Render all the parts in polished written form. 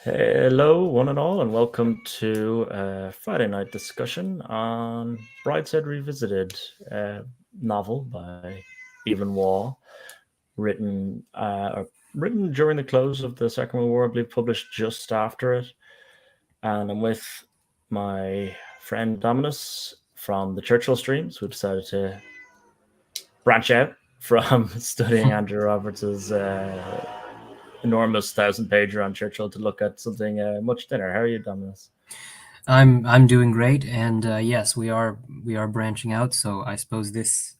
Hello, one and all, and welcome to a Friday night discussion on Brideshead Revisited, a novel by Evelyn Waugh, written written during the close of the Second World War, I believe, published just after it. And I'm with my friend Dominus from the Churchill streams, who decided to branch out from studying Andrew Roberts's enormous 1,000-pager on Churchill to look at something much thinner. How are you, Dominus? I'm doing great, and yes, we are branching out. So I suppose this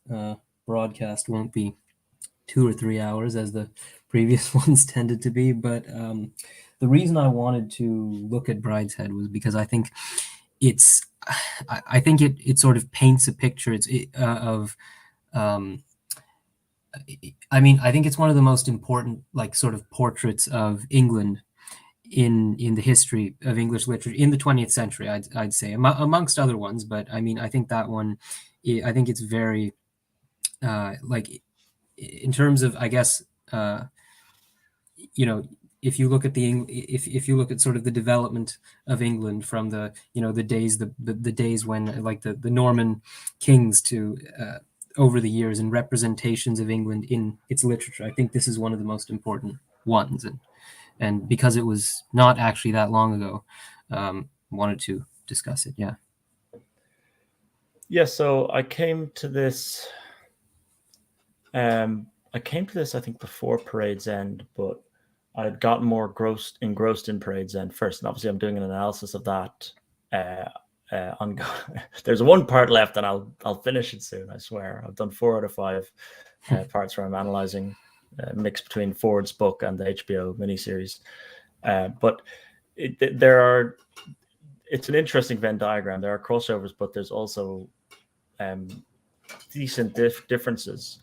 broadcast won't be 2 or 3 hours as the previous ones tended to be. But the reason I wanted to look at Brideshead was because I think it's I think it sort of paints a picture of I think it's one of the most important sort of portraits of England in the history of English literature in the 20th century. I'd say amongst other ones, but I think that one, I think it's very like in terms of, I guess, you know if you look at if you look at sort of the development of England from the days when the Norman kings to over the years, and representations of England in its literature, I think this is one of the most important ones. And because it was not actually that long ago, wanted to discuss it. Yeah. Yeah, so I came to this. I think before Parade's End, but I had gotten more engrossed in Parade's End first, and obviously I'm doing an analysis of that. Ongoing. There's one part left, and I'll finish it soon. I swear. I've done 4 out of 5 parts where I'm analyzing a mix between Ford's book and the HBO miniseries. But it's an interesting Venn diagram. There are crossovers, but there's also decent differences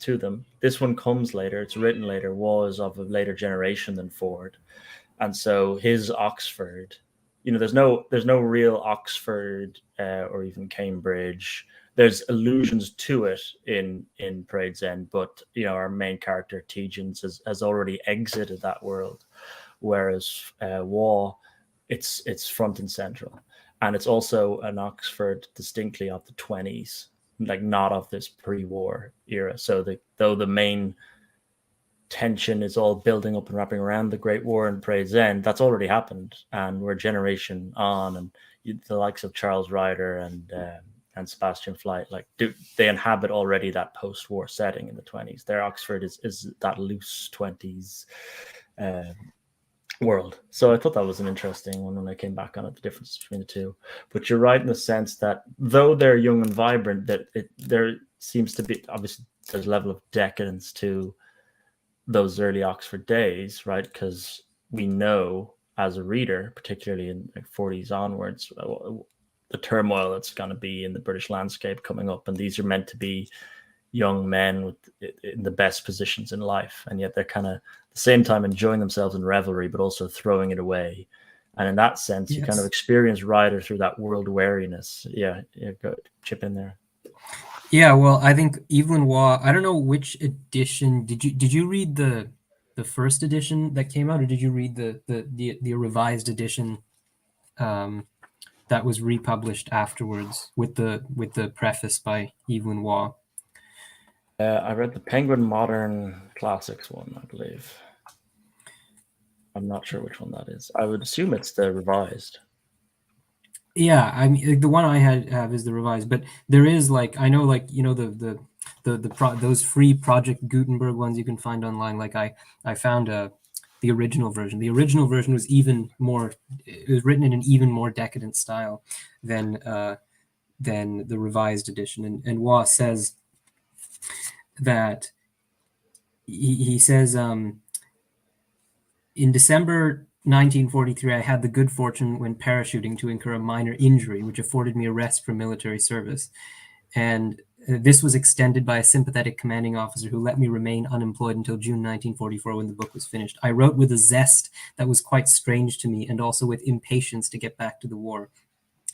to them. This one comes later. It's written later. Waugh is of a later generation than Ford, and so his Oxford, there's no real Oxford or even Cambridge. There's allusions to it in Parade's End, but our main character Tegens has already exited that world, whereas Waugh, it's front and central, and it's also an Oxford distinctly of the 20s, like not of this pre-war era. So though the main tension is all building up and wrapping around the Great War and Parade's End, that's already happened, and we're a generation on, and the likes of Charles Ryder and Sebastian Flight, they inhabit already that post-war setting in the 20s. Their Oxford is that loose 20s world. So I thought that was an interesting one when I came back on it, the difference between the two. But you're right in the sense that though they're young and vibrant, there seems to be, obviously there's a level of decadence to those early Oxford days, right? Because we know as a reader, particularly in 40s onwards, the turmoil that's going to be in the British landscape coming up, and these are meant to be young men in the best positions in life, and yet they're kind of at the same time enjoying themselves in revelry, but also throwing it away. And in that sense, yes, you kind of experience Ryder through that world wariness. Yeah, go chip in there. Yeah, well, I think Evelyn Waugh, I don't know which edition did you read the first edition that came out, or did you read the revised edition that was republished afterwards with the preface by Evelyn Waugh? I read the Penguin Modern Classics one, I believe. I'm not sure which one that is. I would assume it's the revised. Yeah, I mean, the one I have is the revised, but there is I know those free Project Gutenberg ones you can find online. I found the original version. The original version was even more. It was written in an even more decadent style than the revised edition. And Waugh says that he says in December 1943, I had the good fortune when parachuting to incur a minor injury, which afforded me a rest from military service. And this was extended by a sympathetic commanding officer who let me remain unemployed until June 1944, when the book was finished. I wrote with a zest that was quite strange to me, and also with impatience to get back to the war.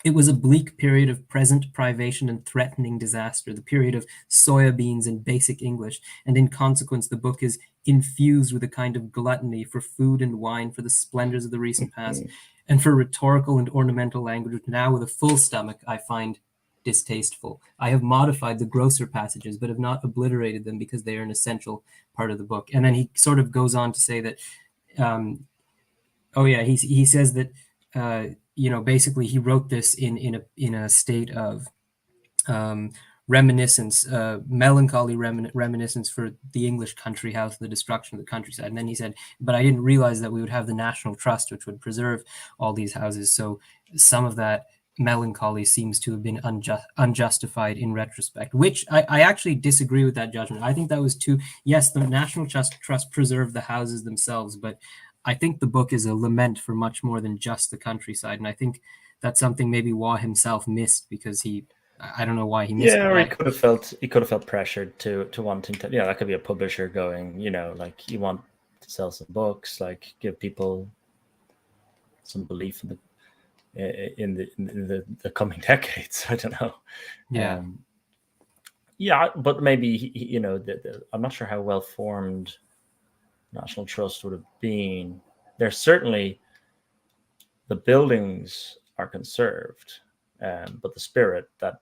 It was a bleak period of present privation and threatening disaster, the period of soya beans and basic English, and in consequence, the book is infused with a kind of gluttony for food and wine, for the splendors of the recent past, and for rhetorical and ornamental language, which now with a full stomach I find distasteful. I have modified the grosser passages, but have not obliterated them because they are an essential part of the book. And then he sort of goes on to say that, he says that, basically he wrote this in a state of reminiscence, melancholy reminiscence for the English country house, the destruction of the countryside. And then he said, but I didn't realize that we would have the National Trust, which would preserve all these houses. So some of that melancholy seems to have been unjustified in retrospect, which I actually disagree with that judgment. I think that was yes, the National Trust preserved the houses themselves, but I think the book is a lament for much more than just the countryside. And I think that's something maybe Waugh himself missed, because I don't know why he missed it. Or he could have felt pressured to wanting to, that could be a publisher going, like, you want to sell some books, like give people some belief in the coming decades. I don't know. But maybe I'm not sure how well formed National Trust would have been. There's certainly, the buildings are conserved, but the spirit that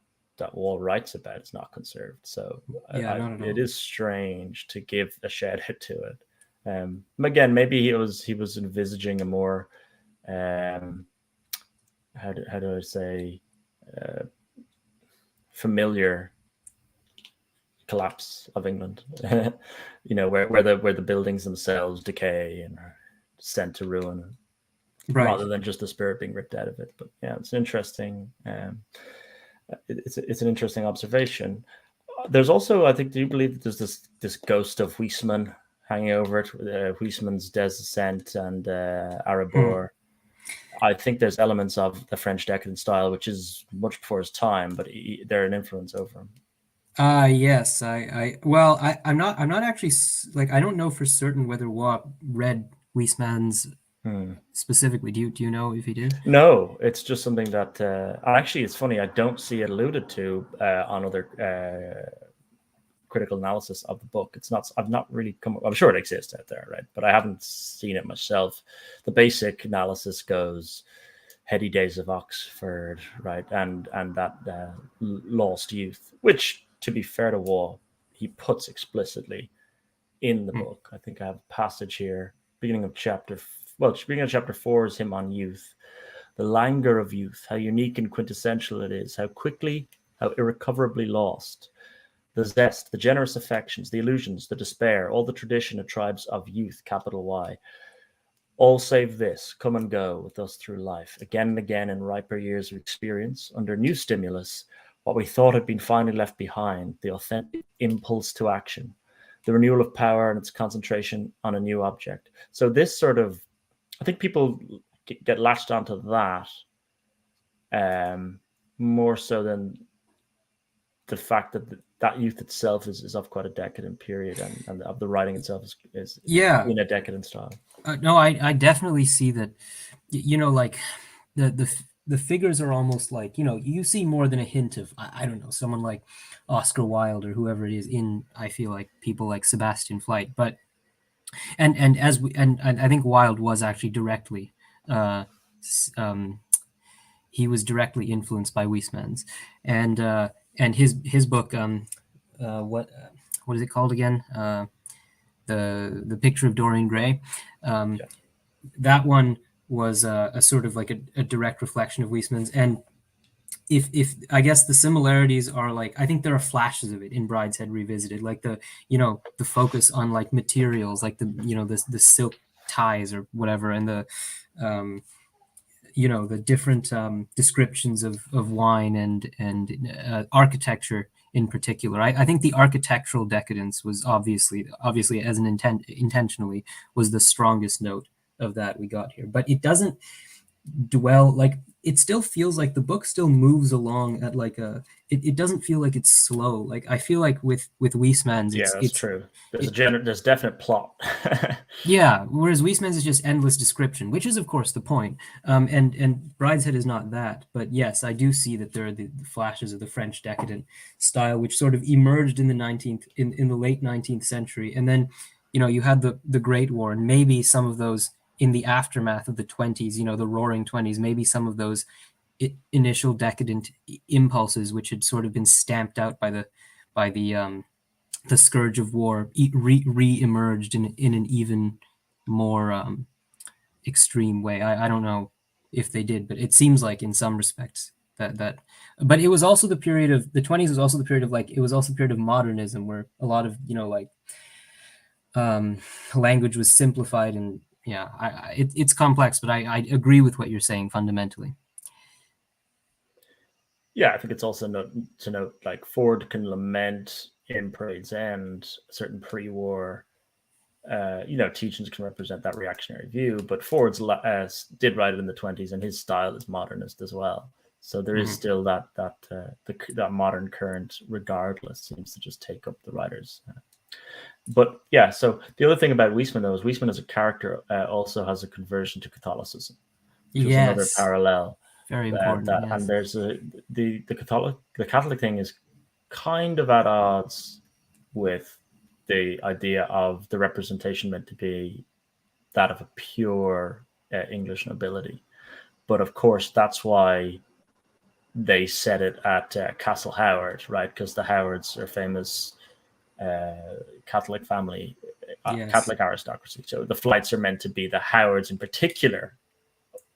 Waugh writes about is not conserved. So it is strange to give a shed to it. Again, maybe he was envisaging a more how do I say, familiar collapse of England, where the buildings themselves decay and are sent to ruin, rather than just the spirit being ripped out of it. But it's interesting. It's an interesting observation. There's also, I think, do you believe that there's this ghost of Huysman hanging over it, Huysman's Descent and Arabor? I think there's elements of the French decadent style, which is much before his time, but they're an influence over him. Yes, I'm not actually, like, I don't know for certain whether Waugh read Huysman's specifically. Do you know if he did? No, it's just something that actually, it's funny, I don't see it alluded to on other critical analysis of the book. I've not really I'm sure it exists out there, right? But I haven't seen it myself. The basic analysis goes heady days of Oxford, right? And that lost youth, which, to be fair to Waugh, he puts explicitly in the book. I think I have a passage here, beginning of chapter 4 is him on youth. The languor of youth, how unique and quintessential it is, how quickly, how irrecoverably lost. The zest, the generous affections, the illusions, the despair, all the tradition of tribes of youth, capital Y. All save this, come and go with us through life, again and again in riper years of experience, under new stimulus, what we thought had been finally left behind, the authentic impulse to action, the renewal of power and its concentration on a new object. So this sort of, I think people get latched onto that more so than the fact that youth itself is of quite a decadent period, and of the writing itself is in a decadent style. No, I definitely see that. Like the figures are almost like, you see more than a hint of, I don't know, someone like Oscar Wilde or whoever it is in, I feel like, people like Sebastian Flyte, but and I think Wilde was actually directly he was directly influenced by Huysmans, and his book, what is it called again? The Picture of Dorian Gray. That one was a sort of like a direct reflection of Huysmans. And if I guess the similarities are, like, I think there are flashes of it in Brideshead Revisited, like the focus on, like, materials, like the silk ties or whatever, and the the different descriptions of wine and architecture in particular. I think the architectural decadence was obviously as an intentionally was the strongest note of that we got here, but it doesn't dwell, like, it still feels like the book still moves along at like it doesn't feel like it's slow. Like, I feel like with Huysmans, it's true. There's definite plot. Yeah, whereas Huysmans is just endless description, which is of course the point. And Brideshead is not that, but yes, I do see that there are the flashes of the French decadent style, which sort of emerged in the late 19th century, and then you had the Great War, and maybe some of those in the aftermath of the 20s, the Roaring 20s, maybe some of those initial decadent impulses, which had sort of been stamped out by the scourge of war, re-emerged in an even more extreme way. I don't know if they did, but it seems like in some respects that. But it was also the period of the 20s. Was also the period of it was also the period of modernism, where a lot of language was simplified, and yeah, it's complex, but I agree with what you're saying fundamentally. Yeah, I think it's also to note like Ford can lament in Parade's End certain pre-war teachings can represent that reactionary view, but Ford's did write it in the 20s, and his style is modernist as well. So there is still that modern current, regardless, seems to just take up the writers. But yeah, so the other thing about Weisman, though, is Weisman as a character also has a conversion to Catholicism, which was another parallel. Very important. Yes. And there's the Catholic thing is kind of at odds with the idea of the representation meant to be that of a pure English nobility. But of course, that's why they set it at Castle Howard, right? Because the Howards are famous Catholic family, Catholic aristocracy. So the flights are meant to be the Howards in particular,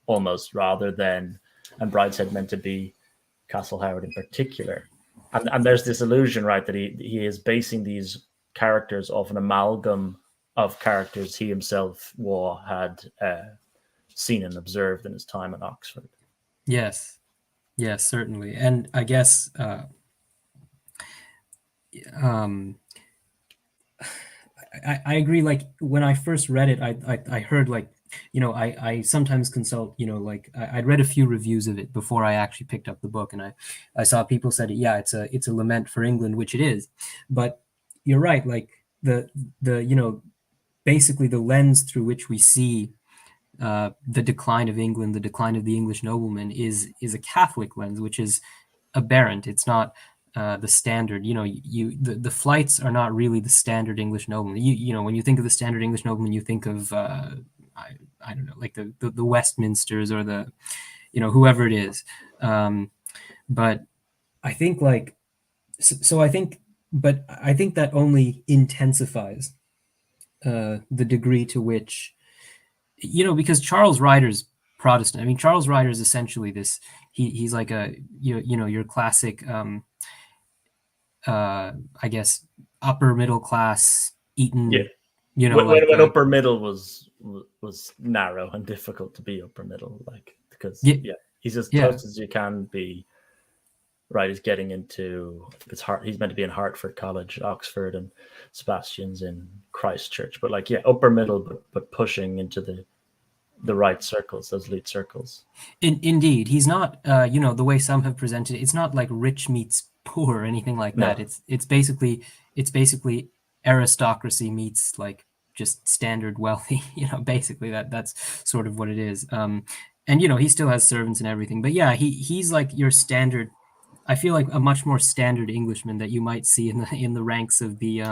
almost, rather than, and Brideshead meant to be Castle Howard in particular. And there's this illusion, right, that he is basing these characters off an amalgam of characters he himself, Waugh, had seen and observed in his time at Oxford. Yes, certainly. And I guess I agree. Like when I first read it, I heard I sometimes consult, I'd read a few reviews of it before I actually picked up the book, and I saw people said, yeah, it's a lament for England, which it is. But you're right, like the basically the lens through which we see the decline of England, the decline of the English nobleman is a Catholic lens, which is aberrant. It's not the standard. The flights are not really the standard English nobleman. When you think of the standard English nobleman, you think of I don't know, like the Westminsters or the whoever it is. But I think but I think that only intensifies the degree to which, because Charles Ryder's Protestant. I mean, Charles Ryder is essentially this. He's like your classic, I guess, upper middle class Eton. Yeah. When upper middle was narrow and difficult to be upper middle, because he's as close as you can be. Right, he's getting into, I think it's hard. He's meant to be in Hertford College, Oxford, and Sebastian's in Christchurch. But upper middle, but pushing into the right circles, those elite circles. Indeed, he's not. The way some have presented it, it's not like rich meets poor or anything like that. It's basically aristocracy meets like just standard wealthy. Basically that's sort of what it is. And he still has servants and everything. But yeah, he's like your standard. I feel like a much more standard Englishman that you might see in the ranks of the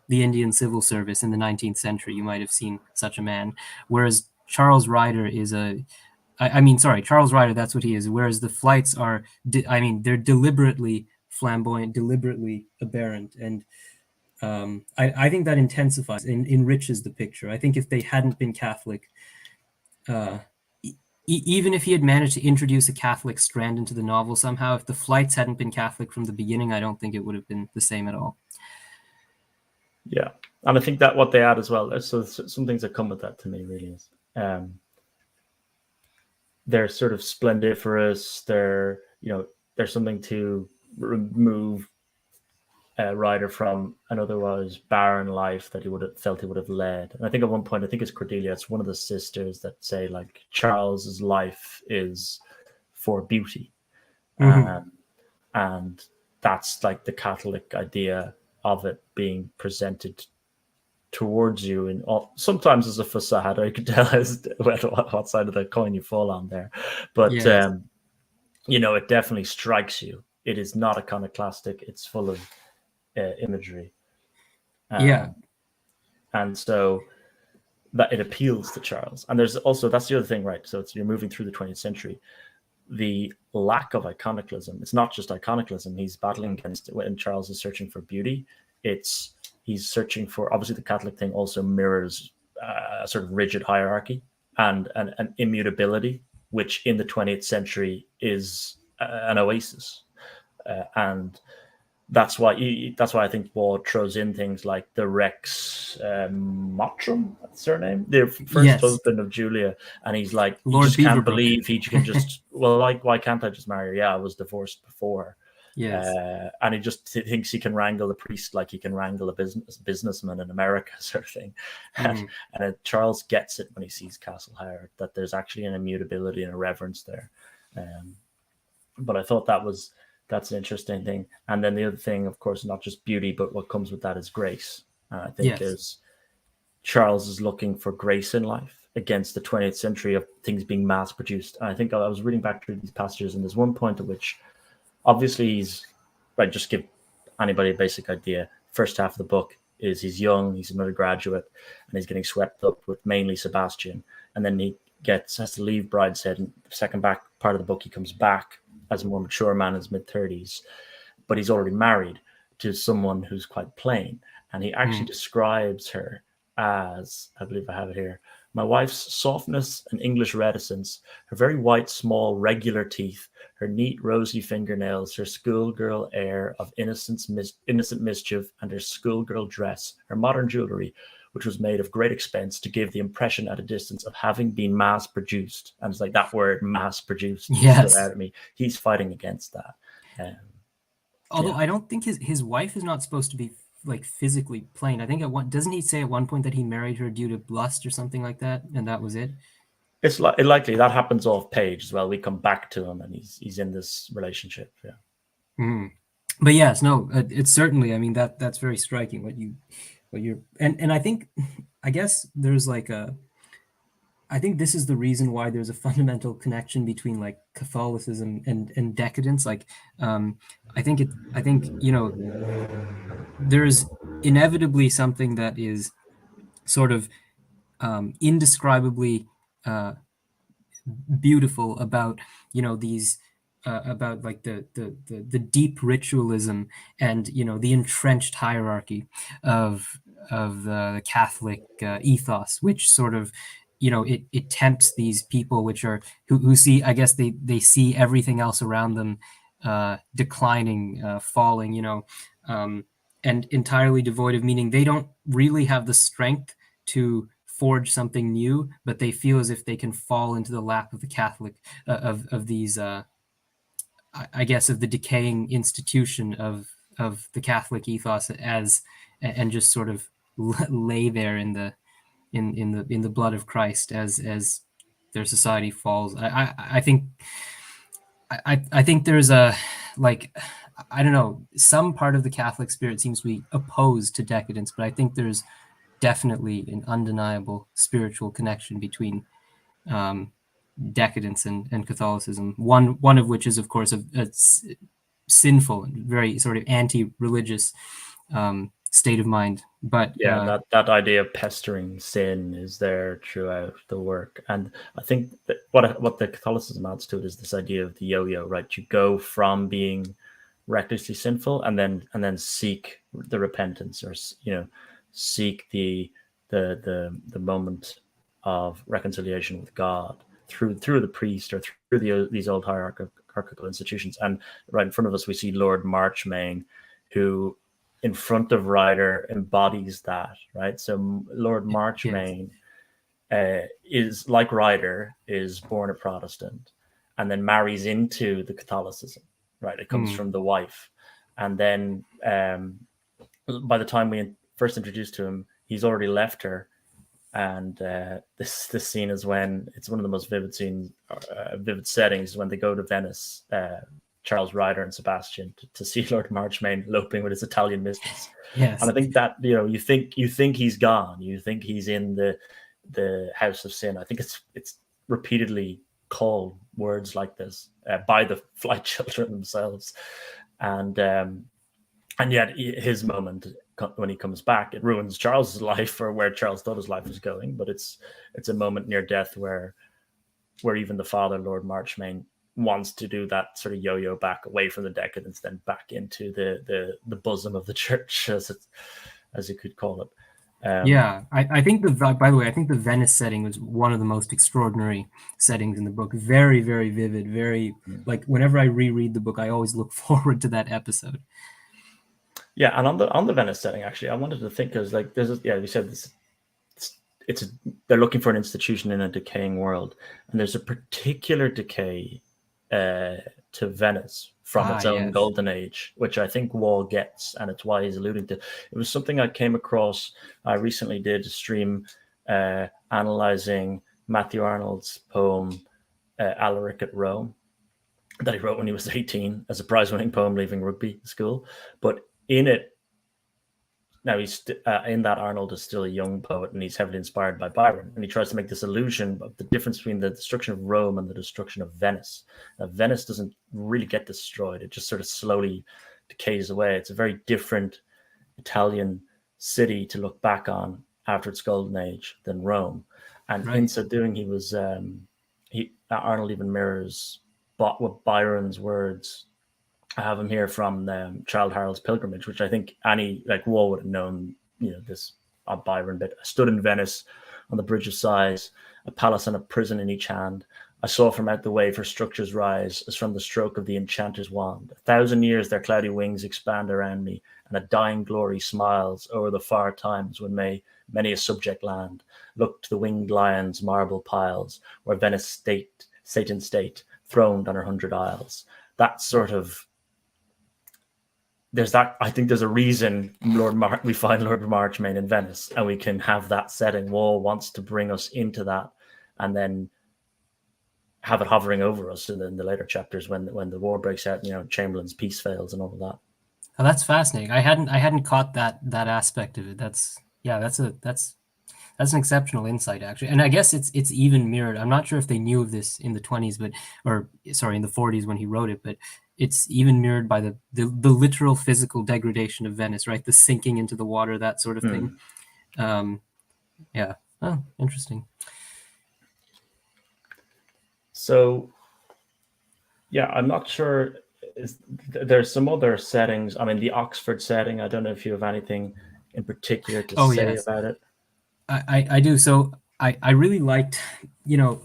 the Indian civil service in the 19th century. You might have seen such a man. Whereas Charles Ryder is Charles Ryder, that's what he is. Whereas the flights are, they're deliberately flamboyant, deliberately aberrant. And I think that intensifies and enriches the picture. I think if they hadn't been Catholic, even if he had managed to introduce a Catholic strand into the novel somehow, if the flights hadn't been Catholic from the beginning, I don't think it would have been the same at all. Yeah. And I think that what they add as well, so some things that come with that to me really is they're sort of splendiferous. There's something to remove Ryder from an otherwise barren life that he would have felt he would have led. And I think at one point, I think it's Cordelia, it's one of the sisters that say like Charles's life is for beauty. And that's like the Catholic idea of it being presented towards you, and sometimes as a facade. I could tell as what side of the coin you fall on there, but it definitely strikes you. It is not iconoclastic. It's full of imagery. and so that it appeals to Charles. And there's also, that's the other thing, right? So you're moving through the 20th century. The lack of iconoclasm, it's not just iconoclasm he's battling against when Charles is searching for beauty. He's searching for, obviously the Catholic thing also mirrors a sort of rigid hierarchy and an immutability, which in the 20th century is an oasis. And that's why I think Waugh throws in things like the Rex Mottram, that's her name, the first husband of Julia, and he's like, he just can't believe he can just well, like, why can't I just marry her? Yeah, I was divorced before. Yes. And he just thinks he can wrangle a priest like he can wrangle a businessman in America, sort of thing. And Charles gets it when he sees Castle Howard, that there's actually an immutability and a reverence there. But I thought that's an interesting thing. And then the other thing, of course, not just beauty, but what comes with that is grace. And I think Charles is looking for grace in life against the 20th century of things being mass produced. And I think I was reading back through these passages, and there's one point at which obviously he's, right, just give anybody a basic idea. First half of the book is he's young, he's another graduate, and he's getting swept up with mainly Sebastian. And then he has to leave Brideshead. And the second part of the book, he comes back as a more mature man in his mid-30s, but he's already married to someone who's quite plain. And he actually describes her as, I believe I have it here, my wife's softness and English reticence, her very white, small, regular teeth, her neat, rosy fingernails, her schoolgirl air of innocent mischief, and her schoolgirl dress, her modern jewellery, which was made of great expense to give the impression at a distance of having been mass-produced. And it's like that word, mass-produced, stood out at me. He's fighting against that. Although I don't think his wife is not supposed to be like physically plain. I think doesn't he say at one point that he married her due to lust or something like that, and that was it? It's likely that happens off page as well. We come back to him, and he's in this relationship. Yeah. But yes, no, it's certainly. I mean, that's very striking. And I guess there's like I think this is the reason why there's a fundamental connection between like Catholicism and decadence. Like, I think there's inevitably something that is sort of indescribably beautiful about these about like the deep ritualism and the entrenched hierarchy of the Catholic ethos, which sort of it tempts these people who see, I guess they see everything else around them declining, falling, and entirely devoid of meaning. They don't really have the strength to forge something new, but they feel as if they can fall into the lap of the Catholic of these I guess of the decaying institution of the Catholic ethos and just sort of lay there in the blood of Christ as their society falls. I think there's a, like, I don't know, some part of the Catholic spirit seems to be opposed to decadence, but I think there's definitely an undeniable spiritual connection between decadence and Catholicism. One of which is, of course, a sinful and very sort of anti-religious state of mind. But that idea of pestering sin is there throughout the work, and I think that what the Catholicism adds to it is this idea of the yo-yo. Right, you go from being recklessly sinful and then seek the repentance, or seek the moment of reconciliation with God through the priest or through these old hierarchical institutions. And right in front of us, we see Lord Marchmain, who in front of Ryder embodies that, right? So Lord Marchmain is, like Ryder, is born a Protestant and then marries into the Catholicism, right? It comes from the wife. And then by the time we first introduced to him, he's already left her. And this scene is when it's one of the most vivid settings when they go to Venice, Charles Ryder and Sebastian, to see Lord Marchmain eloping with his Italian mistress. Yes. And I think that you think he's gone, you think he's in the house of sin. I think it's repeatedly called words like this by the flight children themselves, and yet his moment when he comes back, it ruins Charles's life, or where Charles thought his life was going. But it's a moment near death where even the father, Lord Marchmain, wants to do that sort of yo-yo back away from the decadence, then back into the bosom of the church, as you could call it. I think by the way, I think the Venice setting was one of the most extraordinary settings in the book. Very, very vivid. Very like whenever I reread the book, I always look forward to that episode. Yeah, and on the Venice setting, actually, I wanted to think because like you said this. They're looking for an institution in a decaying world, and there's a particular decay to Venice from its own golden age, which I think Waugh gets, and it's why he's alluding to. It was something I came across. I recently did a stream analyzing Matthew Arnold's poem Alaric at Rome that he wrote when he was 18 as a prize-winning poem leaving rugby school. But in it, now he's in that Arnold is still a young poet, and he's heavily inspired by Byron, and he tries to make this illusion of the difference between the destruction of Rome and the destruction of Venice. Now, Venice doesn't really get destroyed; it just sort of slowly decays away. It's a very different Italian city to look back on after its golden age than Rome, and in so doing, he was Arnold even mirrors what Byron's words. I have him here from Childe Harold's Pilgrimage, which I think any like Waugh would have known. This Byron bit. I stood in Venice on the Bridge of Sighs, a palace and a prison in each hand. I saw from out the wave her structures rise, as from the stroke of the enchanter's wand. 1,000 years their cloudy wings expand around me, and a dying glory smiles over the far times when many a subject land looked to the winged lion's marble piles, where Venice sate in state, throned on her 100 isles. That sort of I think there's a reason we find Lord Marchmain in Venice, and we can have that setting. Waugh wants to bring us into that, and then have it hovering over us in the later chapters when the war breaks out. Chamberlain's peace fails and all of that. Oh, that's fascinating. I hadn't caught that aspect of it. That's an exceptional insight, actually. And I guess it's even mirrored. I'm not sure if they knew of this in the 20s, in the 40s when he wrote it, but it's even mirrored by the literal physical degradation of Venice, right? The sinking into the water, that sort of thing. Oh, interesting. So, I'm not sure. There's some other settings. I mean, the Oxford setting, I don't know if you have anything in particular to say about it. I do. So I really liked, the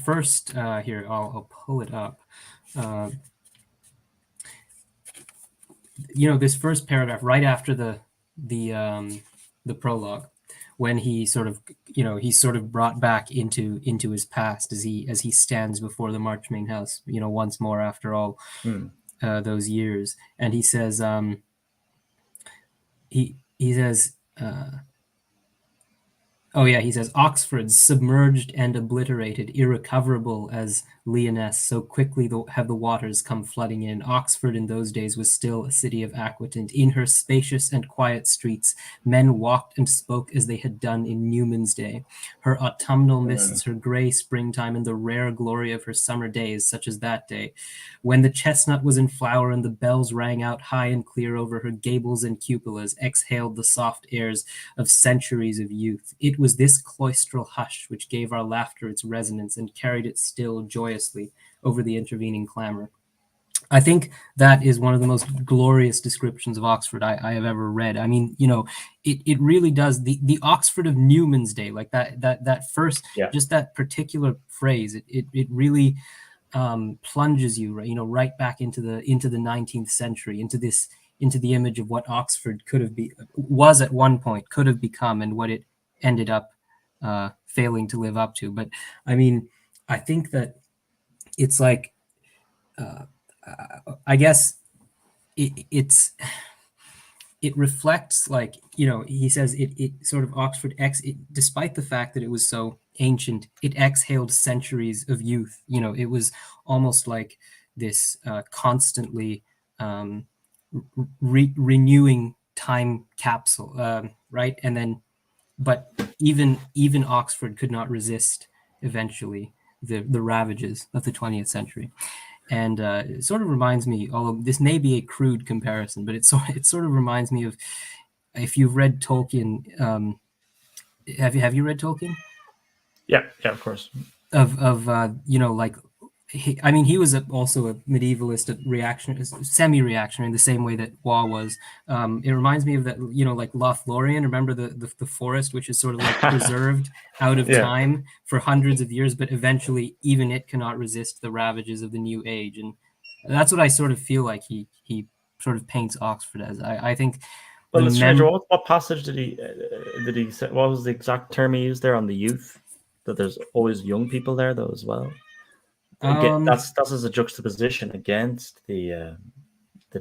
first, here, I'll pull it up. This first paragraph right after the prologue, when he sort of, he's sort of brought back into his past as he stands before the Marchmain house, once more after all those years. And he says, he says, he says, Oxford, submerged and obliterated, irrecoverable as Lyonesse, so quickly have the waters come flooding in. Oxford in those days was still a city of aquatant. In her spacious and quiet streets, men walked and spoke as they had done in Newman's day. Her autumnal mists, her grey springtime, and the rare glory of her summer days, such as that day, when the chestnut was in flower and the bells rang out high and clear over her gables and cupolas, exhaled the soft airs of centuries of youth. It was this cloistral hush which gave our laughter its resonance and carried it still joyously over the intervening clamor. I think that is one of the most glorious descriptions of Oxford I have ever read. I mean, it really does. The Oxford of Newman's day, like that first, just that particular phrase, it really plunges you, right back into the 19th century, into the image of what Oxford was at one point, could have become, and what it ended up failing to live up to. But I mean, I think that it's like, I guess it reflects, like, he says it sort of Oxford despite the fact that it was so ancient, it exhaled centuries of youth. It was almost like this constantly renewing time capsule, right? And then, but even Oxford could not resist eventually the ravages of the 20th century. And it sort of reminds me, although this may be a crude comparison, but it sort of reminds me of, if you've read Tolkien. Have you read Tolkien? Yeah, of course. Of like, I mean, he was also a medievalist, semi-reactionary in the same way that Waugh was. It reminds me of that, like Lothlorien. Remember the forest, which is sort of like preserved out of Yeah. time for hundreds of years, but eventually even it cannot resist the ravages of the new age. And that's what I sort of feel like he sort of paints Oxford as. I think Well, it's strange. What passage did he say? What was the exact term he used there on the youth? That there's always young people there though as well. Again, that's as a juxtaposition against the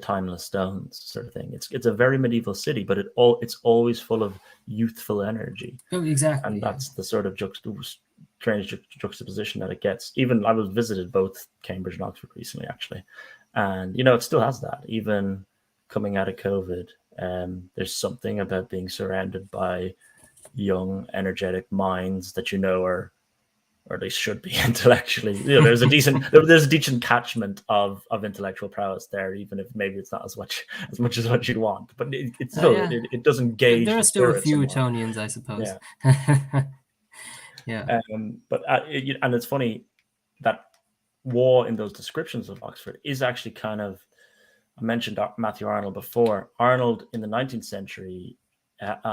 timeless stones sort of thing. It's a very medieval city, but it's always full of youthful energy. Oh, exactly. And that's the sort of strange juxtaposition that it gets. Even I was visited both Cambridge and Oxford recently, actually, and it still has that. Even coming out of COVID, there's something about being surrounded by young, energetic minds that are, or they should be intellectually. There's a decent catchment of intellectual prowess there, even if maybe it's not as much as what you'd want. But it's still it doesn't gauge. There are still a few Etonians, I suppose. Yeah. Yeah. But and it's funny that Waugh in those descriptions of Oxford is actually kind of. I mentioned Matthew Arnold before. Arnold in the 19th century,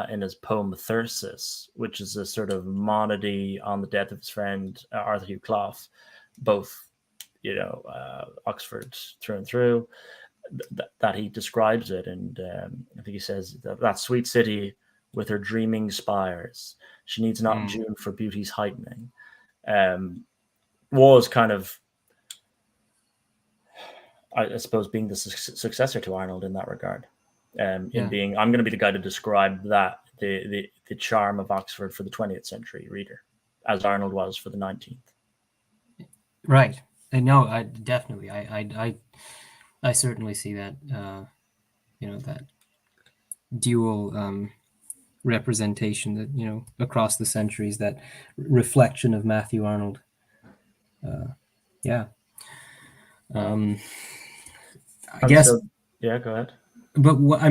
in his poem Thyrsis, which is a sort of monody on the death of his friend Arthur Hugh Clough, both Oxford through and through, that he describes it, and I think he says that sweet city with her dreaming spires, she needs not June for beauty's heightening. Was kind of, I suppose, being the successor to Arnold in that regard. In being, I'm going to be the guy to describe that the charm of Oxford for the 20th century reader, as Arnold was for the 19th. Right. No, I definitely, I certainly see that. That dual representation that across the centuries, that reflection of Matthew Arnold. Yeah. I guess. So, yeah, go ahead. But what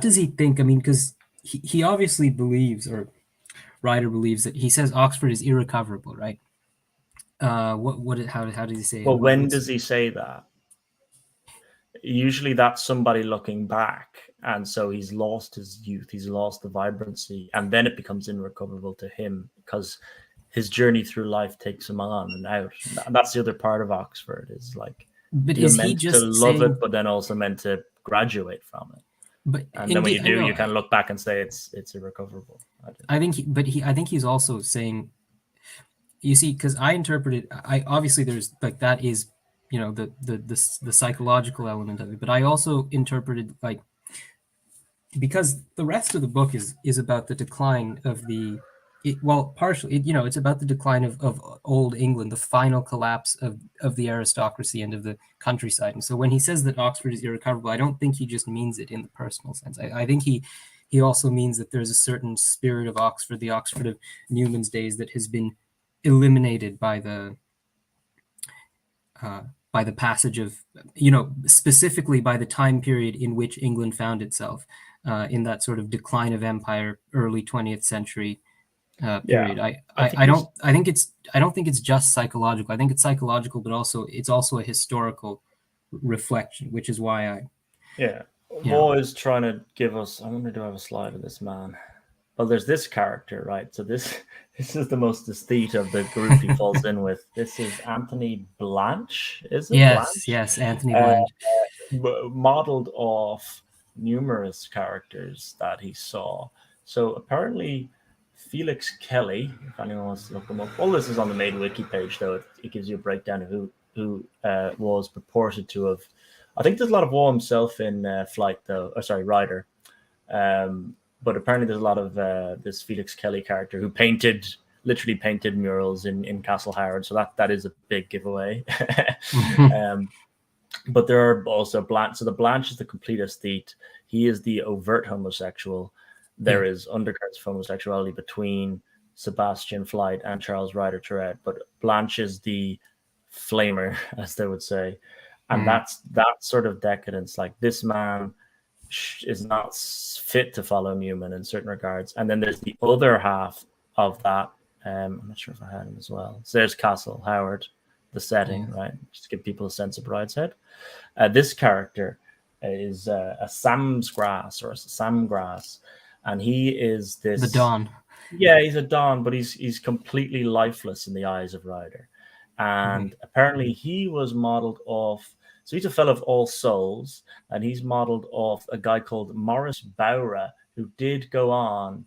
does he think? I mean, because he obviously believes, or Ryder believes, that he says Oxford is irrecoverable, right? How does he say? Well, when does he say that? Usually that's somebody looking back, and so he's lost his youth, he's lost the vibrancy, and then it becomes irrecoverable to him because his journey through life takes him on and out. And that's the other part of Oxford, is like, but you're meant to love it, but then also meant to graduate from it. But and then when you do, you kind of look back and say it's irrecoverable. I think he's also saying, you see, because I interpreted, obviously there's like, that is, the psychological element of it, but I also interpreted, like, because the rest of the book is about the decline of partially, it's about the decline of old England, the final collapse of the aristocracy and of the countryside. And so when he says that Oxford is irrecoverable, I don't think he just means it in the personal sense. I think he also means that there's a certain spirit of Oxford, the Oxford of Newman's days, that has been eliminated by the passage of, specifically by the time period in which England found itself, in that sort of decline of empire, early 20th century period. I don't think it's just psychological. I think it's psychological, but also it's also a historical reflection, which is why Waugh is trying to give us. I wonder, do I have a slide of this man? Well, there's this character, right? So this is the most aesthete of the group he falls in with. This is Anthony Blanche, is it? Yes, Anthony Blanche. Modeled off numerous characters that he saw. So apparently Felix Kelly, if anyone wants to look him up. All this is on the Made Wiki page, though. It gives you a breakdown of who was purported to have. I think there's a lot of Waugh himself in Flight, though. Rider. But apparently there's a lot of this Felix Kelly character who literally painted murals in Castle Howard. So that is a big giveaway. But there are also Blanche. So the Blanche is the complete aesthete. He is the overt homosexual. There is undercurrents of homosexuality between Sebastian Flight and Charles Ryder Tourette. But Blanche is the flamer, as they would say, and Mm. that's that sort of decadence. Like, this man is not fit to follow Newman in certain regards. And then there's the other half of that. I'm not sure if I had him as well. So there's Castle Howard, the setting, Yeah. right? Just to give people a sense of Brideshead. This character is a Sam's Grass, or a Sam Grass, and he is The this. Don. Yeah, he's a Don, but he's completely lifeless in the eyes of Ryder. And apparently he was modeled off. So he's a fellow of All Souls, and he's modeled off a guy called Morris Bowra, who did go on.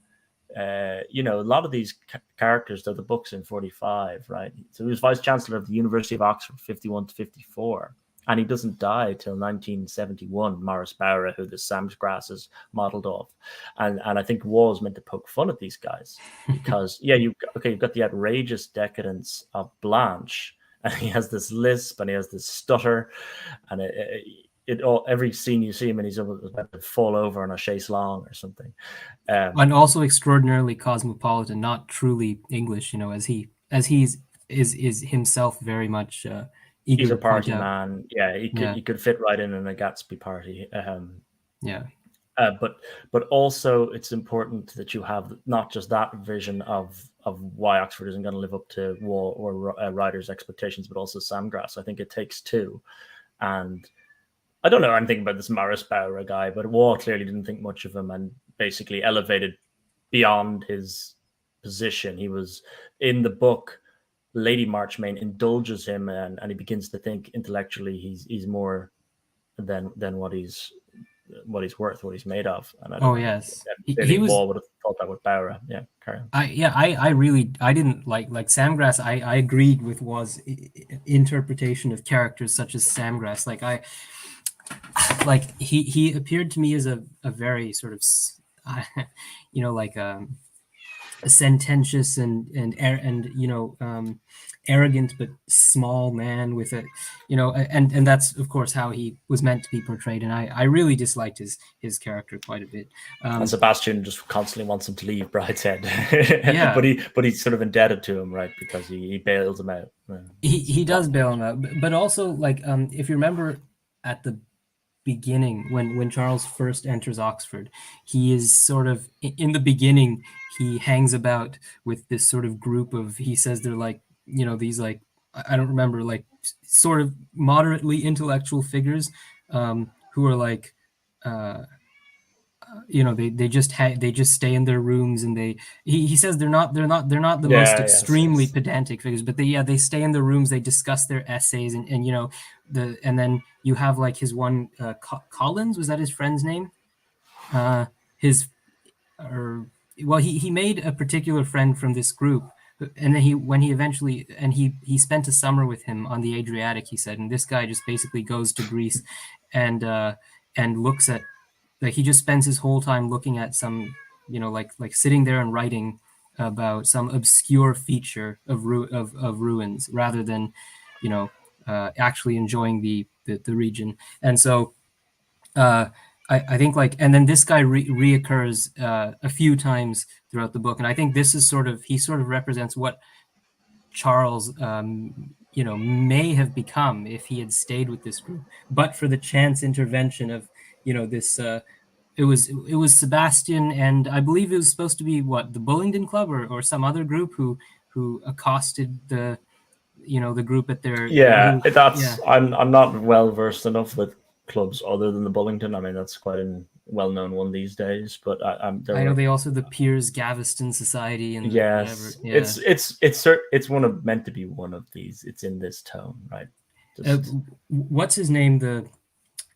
A lot of these characters, they're the books in 45, right? So he was vice chancellor of the University of Oxford, 51 to 54. And he doesn't die till 1971, Morris Bowra, who the Sam's Grass is modeled off. And I think Waugh is meant to poke fun at these guys because, you've got the outrageous decadence of Blanche, and he has this lisp and he has this stutter, and every scene you see him and he's about to fall over on a chaise longue or something. And also extraordinarily cosmopolitan, not truly English, as he's is himself very much eager He's a to point party out. man. Yeah, he could fit right in a Gatsby party. Yeah. But also it's important that you have not just that vision of why Oxford isn't going to live up to Waugh or Ryder's expectations, but also Sam Grass. I think it takes two. And I don't know anything about this Morris Bowra guy, but Waugh clearly didn't think much of him and basically elevated beyond his position. He was in the book. Lady Marchmain indulges him, and he begins to think intellectually he's more than what he's worth, what he's made of. And I don't know. Yes, Maybe Waugh would have thought that with Bowra. Yeah, Karen. I really didn't like Samgrass. I agreed with Waugh's interpretation of characters such as Samgrass. Like he appeared to me as a very sort of like a sententious and arrogant but small man with a and that's of course how he was meant to be portrayed, and I really disliked his character quite a bit. And Sebastian just constantly wants him to leave Brideshead. Yeah. but he's sort of indebted to him, right? Because he bails him out. He does bail him out, but also like if you remember at the beginning when Charles first enters Oxford, he is sort of in the beginning he hangs about with this sort of group of, he says they're like these like, I don't remember, like sort of moderately intellectual figures who are like they just stay in their rooms, and he says they're not the most extremely pedantic figures, but they stay in their rooms, they discuss their essays, and and then you have like his one Collins, was that his friend's name? He made a particular friend from this group, and then he spent a summer with him on the Adriatic, he said, and this guy just basically goes to Greece and looks at, like, he just spends his whole time looking at some, like sitting there and writing about some obscure feature of ruins rather than, actually enjoying the region. And so I think like, and then this guy reoccurs a few times throughout the book, and I think this is he sort of represents what Charles may have become if he had stayed with this group, but for the chance intervention of this it was Sebastian, and I believe it was supposed to be the Bullingdon Club or some other group who accosted the group at their I'm not well versed enough with clubs other than the Bullingdon. I mean, that's quite a well-known one these days, but I know they also the Piers Gaveston Society and yes, whatever. Yeah. It's meant to be one of these. It's in this tone, right? What's his name?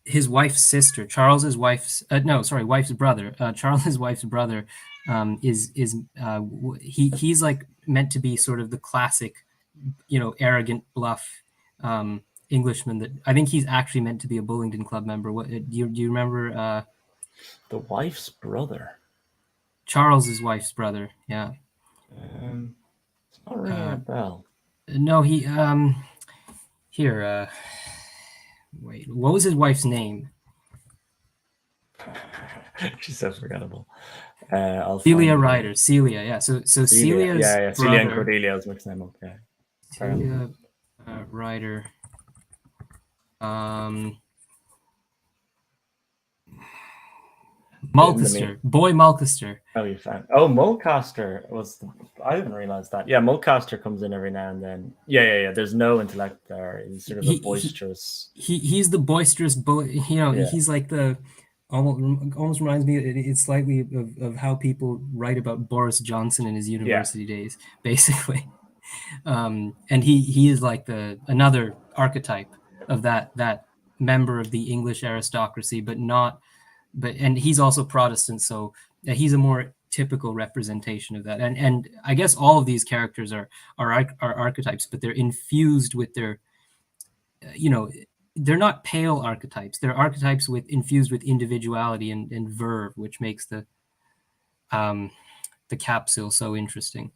His wife's sister, Charles's wife's wife's brother. Charles's wife's brother he's like meant to be sort of the classic, arrogant, bluff Englishman that I think he's actually meant to be a Bullingdon Club member. What do you remember? The wife's brother. Charles's wife's brother. Yeah. It's not ringing a bell. No, he here. Wait, what was his wife's name? She's so forgettable. Celia Ryder. Celia, yeah. So Celia's Celia and brother, Cordelia was mixing them up. Yeah. Celia, Writer. Mulcaster, Boy Mulcaster. Oh, you found. Oh, Mulcaster was. I didn't realize that. Yeah, Mulcaster comes in every now and then. Yeah. There's no intellect there. He's sort of a boisterous. He's the boisterous bully. He's like the almost reminds me. It's slightly of how people write about Boris Johnson in his university days, basically. And he is like another archetype of that member of the English aristocracy, and he's also Protestant, so he's a more typical representation of that. And I guess all of these characters are archetypes, but they're infused with their, they're not pale archetypes. They're archetypes infused with individuality and verve, which makes the capsule so interesting.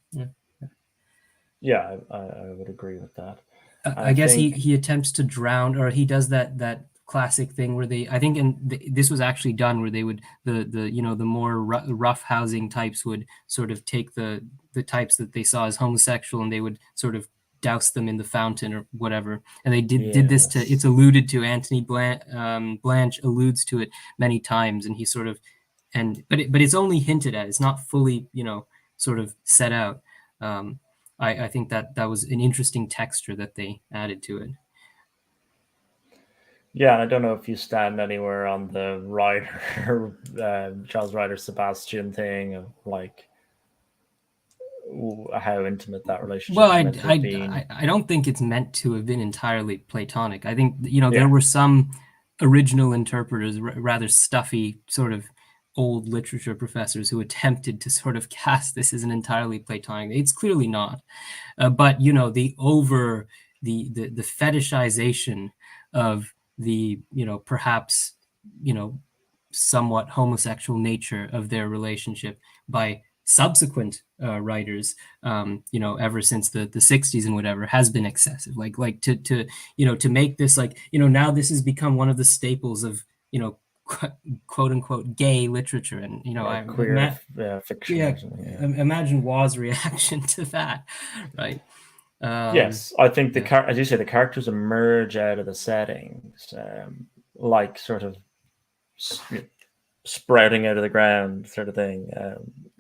Yeah, I would agree with that. I guess he attempts to drown, or he does that classic thing where this was actually done where they would the more rough housing types would sort of take the types that they saw as homosexual, and they would sort of douse them in the fountain or whatever. And they did this to, it's alluded to, Anthony Blanche alludes to it many times, and he sort of, but it's only hinted at. It's not fully sort of set out. I think that was an interesting texture that they added to it. Yeah, and I don't know if you stand anywhere on the Charles Ryder Sebastian thing of like how intimate that relationship. Well, I don't think it's meant to have been entirely platonic. I think there were some original interpreters, rather stuffy sort of old literature professors, who attempted to sort of cast this as an entirely platonic. It's clearly not, but the fetishization of the perhaps somewhat homosexual nature of their relationship by subsequent writers, ever since the 60s and whatever, has been excessive. Like to make this now this has become one of the staples of quote unquote gay literature, and queer fiction. Imagine Waugh's reaction to that, right? Yes, I think as you say, the characters emerge out of the settings, like sort of sprouting out of the ground, sort of thing.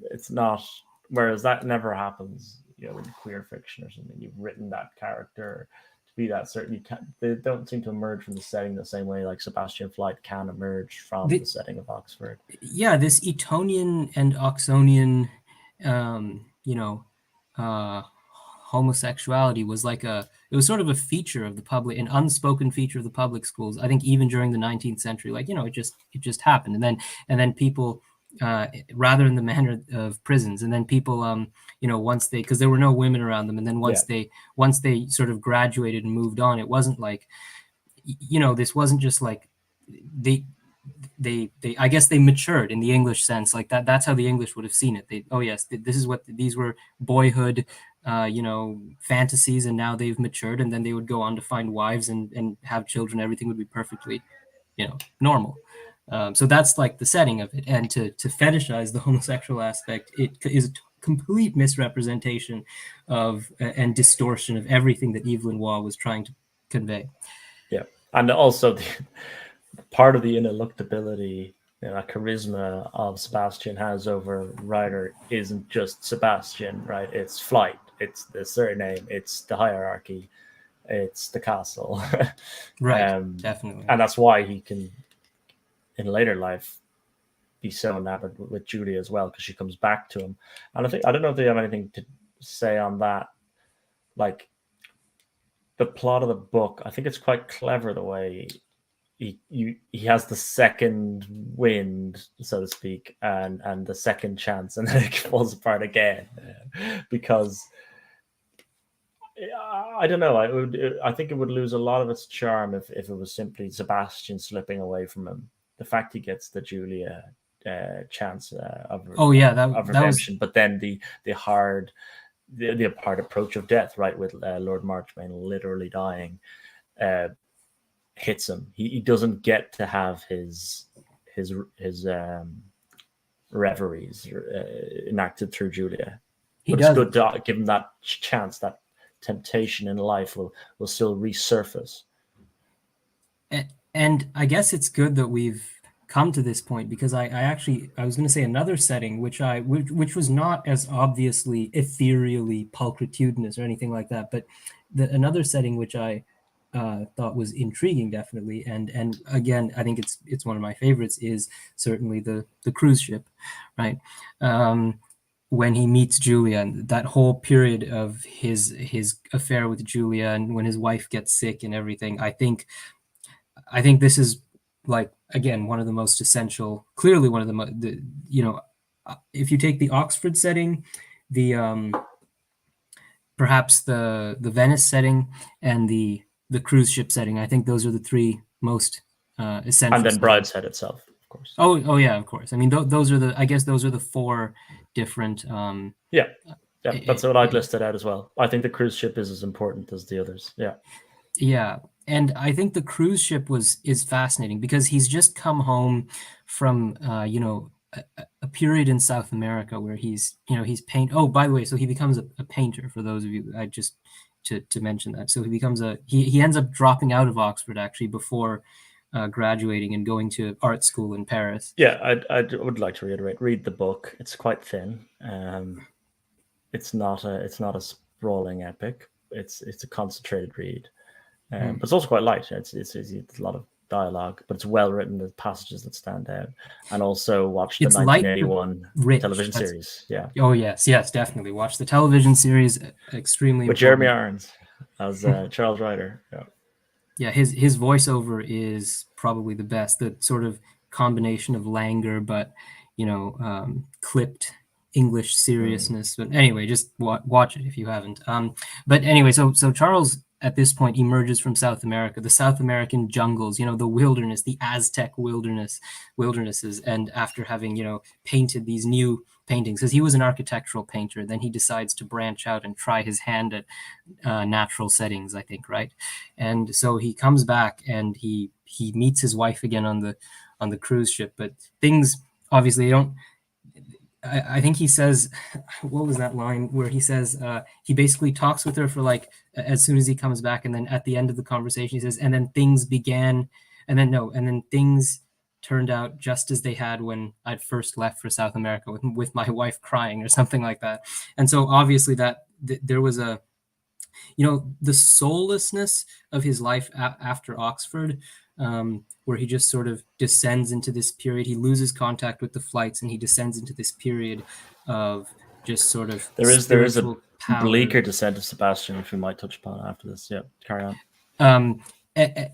It's not, whereas that never happens, in queer fiction or something. You've written that character to be that certain. They don't seem to emerge from the setting the same way like Sebastian Flight can emerge from the setting of Oxford. Yeah, this Etonian and Oxonian, homosexuality was it was sort of a feature of the public, an unspoken feature of the public schools. I think even during the 19th century, it just happened, and then people, rather in the manner of prisons, and then people, once because there were no women around them, and then once they sort of graduated and moved on, it wasn't like, this wasn't just like they I guess they matured in the English sense, like that's how the English would have seen it. This is what these were, boyhood fantasies, and now they've matured, and then they would go on to find wives and have children. Everything would be perfectly normal. So that's like the setting of it, and to fetishize the homosexual aspect, it is a complete misrepresentation of and distortion of everything that Evelyn Waugh was trying to convey. Yeah, and also part of the ineluctability, charisma of Sebastian has over Ryder isn't just Sebastian, right? It's Flight, it's the surname, it's the hierarchy, it's the castle. Right, definitely. And that's why he can, in later life, be so enamored with Julia as well, because she comes back to him. And I don't know if they have anything to say on that. Like, the plot of the book, I think it's quite clever the way he has the second wind, so to speak, and the second chance, and then it falls apart again, because I don't know. I think it would lose a lot of its charm if it was simply Sebastian slipping away from him. The fact he gets the Julia chance of redemption, but then the hard approach of death, right, with Lord Marchmain literally dying, hits him. He doesn't get to have his reveries enacted through Julia. But it's good to give him that chance, that temptation in life will still resurface. And I guess it's good that we've come to this point, because I was going to say another setting which was not as obviously ethereally pulchritudinous or anything like that, but another setting which I thought was intriguing, definitely, and again, I think it's one of my favorites, is certainly the cruise ship, right? When he meets Julia, and that whole period of his affair with Julia, and when his wife gets sick and everything, I think this is, like, again, one of the most essential, clearly one of the if you take the Oxford setting, the perhaps the Venice setting, and the cruise ship setting, I think those are the three most essential. And then Brideshead itself, of course. Oh yeah, of course. I mean, those are the four different. Yeah, that's what I'd listed out as well. I think the cruise ship is as important as the others. Yeah, and I think the cruise ship is fascinating, because he's just come home from a period in South America where he's paint. Oh, by the way, so he becomes a painter. For those of you, I just to mention that. So he becomes he ends up dropping out of Oxford, actually, before graduating and going to art school in Paris. Yeah, I would like to reiterate: read the book. It's quite thin. It's not a sprawling epic. It's a concentrated read. But it's also quite light. It's a lot of dialogue, but it's well written. There's passages that stand out. And also watch the 1981 television series. Yeah. Oh yes, definitely watch the television series. Extremely with important. Jeremy Irons as Charles Ryder. Yeah, his voiceover is probably the best. The sort of combination of languor, but clipped English seriousness. But anyway, just watch it if you haven't. But anyway, so Charles at this point emerges from South America, the South American jungles, the wilderness, the Aztec wildernesses, and after having painted these new paintings, because he was an architectural painter, then he decides to branch out and try his hand at natural settings, I think, right? And so he comes back and he meets his wife again on the cruise ship, but things obviously don't. I think he says, what was that line where he says he basically talks with her for like as soon as he comes back, and then at the end of the conversation he says, and then things began, and then things turned out just as they had when I'd first left for South America, with my wife crying or something like that. And so obviously that there was a, the soullessness of his life after Oxford, where he just sort of descends into this period. He loses contact with the flights, and he descends into this period of just sort of there is a power. Bleaker descent of Sebastian, which we might touch upon after this. Yeah, carry on.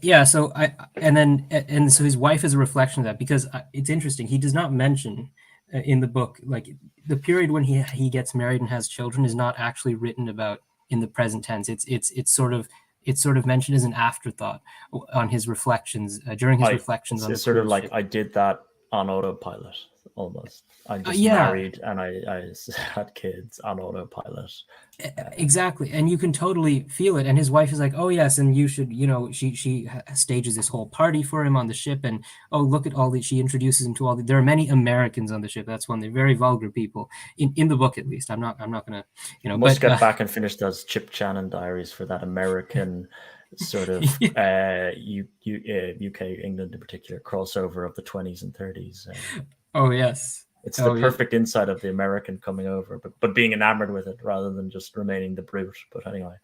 Yeah. So so his wife is a reflection of that, because it's interesting. He does not mention in the book, like, the period when he gets married and has children is not actually written about in the present tense. It's sort of mentioned as an afterthought on his reflections during his reflections on the sort of like ship. I did that on autopilot almost. I just married and I had kids on autopilot. Exactly, and you can totally feel it. And his wife is like, "Oh yes, and you should," she stages this whole party for him on the ship, and look at all the. She introduces him to all the. There are many Americans on the ship. That's one. They're very vulgar people in the book, at least. I'm not gonna, Must get back and finish those Chip Channon diaries for that American sort of UK, England in particular crossover of the 20s and 30s. Oh yes. It's the perfect insight of the American coming over, but being enamored with it rather than just remaining the brute. But anyway,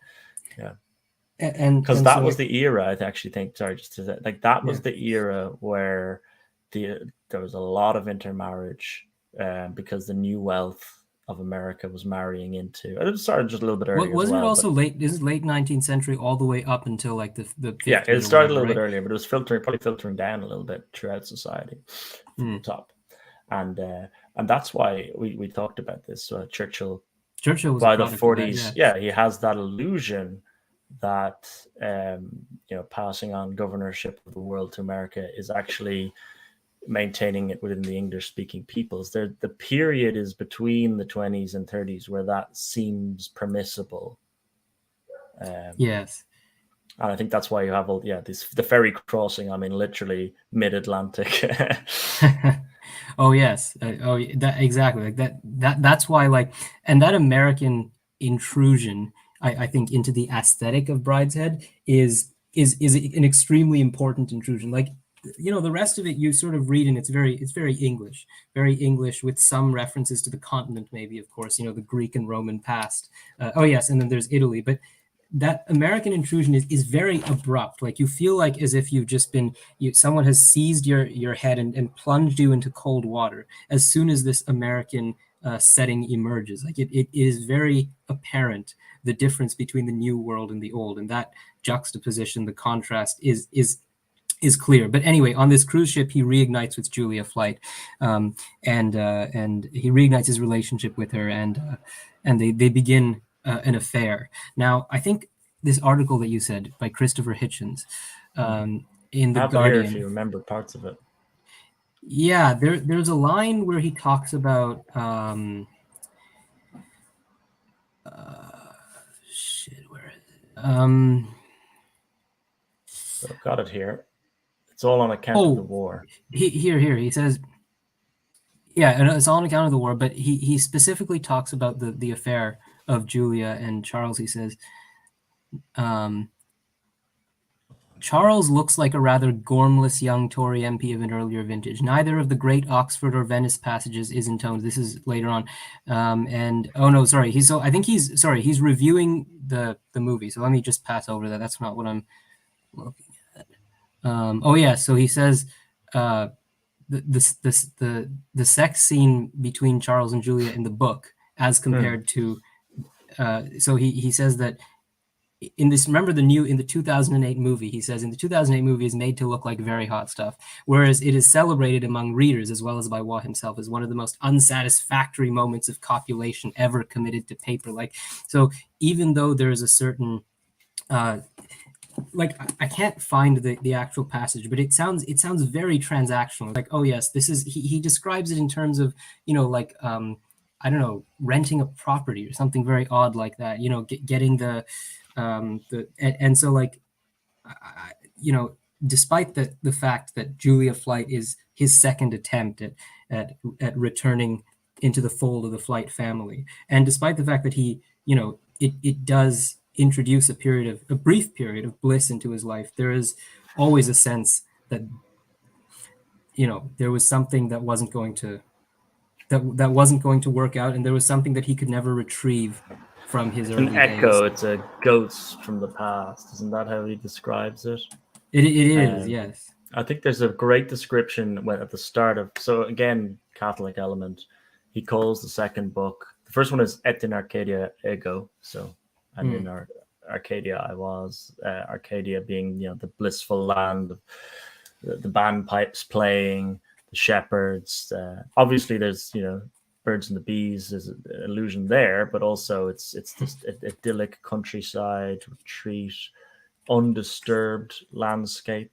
yeah. And because that was the era, I actually think, sorry, just to say, like, that was the era where there was a lot of intermarriage because the new wealth of America was marrying into. It started just a little bit earlier. Wasn't it also late? This is late 19th century, all the way up until like the 50s. Yeah, it started a little bit earlier, but it was probably filtering down a little bit throughout society from the top. And that's why we talked about this. Churchill was by the 40s. He has that illusion that passing on governorship of the world to America is actually maintaining it within the English-speaking peoples. The period is between the 20s and 30s where that seems permissible. Yes. And I think that's why you have the ferry crossing. I mean, literally mid-Atlantic. Oh yes. That exactly, like that. That's why, like, and that American intrusion I think, into the aesthetic of Brideshead is an extremely important intrusion. Like, the rest of it you sort of read and it's very very English with some references to the continent, maybe, of course, the Greek and Roman past. Oh yes, and then there's Italy, but that American intrusion is very abrupt. Like, you feel like as if you've just been, someone has seized your head and plunged you into cold water as soon as this American setting emerges. Like, it is very apparent the difference between the new world and the old, and that juxtaposition, the contrast is clear. But anyway, on this cruise ship, he reignites with Julia Flight, and he reignites his relationship with her, and they begin an affair. Now, I think this article that you said by Christopher Hitchens in The I have it here if Guardian. you remember parts of it. Yeah, there's a line where he talks about shit. Where is it? So I've got it here. It's all on account of the war. He says, yeah, and it's all on account of the war, but he specifically talks about the affair of Julia and Charles. He says, Charles looks like a rather gormless young Tory MP of an earlier vintage. Neither of the great Oxford or Venice passages is intoned. This is later on. And oh no, sorry. He's reviewing the movie. So let me just pass over that. That's not what I'm looking at. Oh yeah. So he says, the sex scene between Charles and Julia in the book, as compared to, so he says that in the 2008 movie, he says in the 2008 movie is made to look like very hot stuff, whereas it is celebrated among readers as well as by Waugh himself as one of the most unsatisfactory moments of copulation ever committed to paper. Like, so even though there is a certain like, I can't find the actual passage, but it sounds very transactional. Like, oh yes, this is, he describes it in terms of, like, I don't know, renting a property or something very odd like that, getting and so, like, despite the fact that Julia Flight is his second attempt at returning into the fold of the Flight family, and despite the fact that he, it does introduce a brief period of bliss into his life, there is always a sense that, there was something that wasn't going to work out, and there was something that he could never retrieve from his It's an early echo. days. It's a ghost from the past. Isn't that how he describes it? It is, yes. I think there's a great description when at the start of, so again, Catholic element. He calls the second book. The first one is Et in Arcadia ego. So, and in Arcadia I was. Arcadia being, the blissful land of the bagpipes playing, the shepherds. Obviously, there's, birds and the bees. There's an allusion there, but also it's this idyllic countryside retreat, undisturbed landscape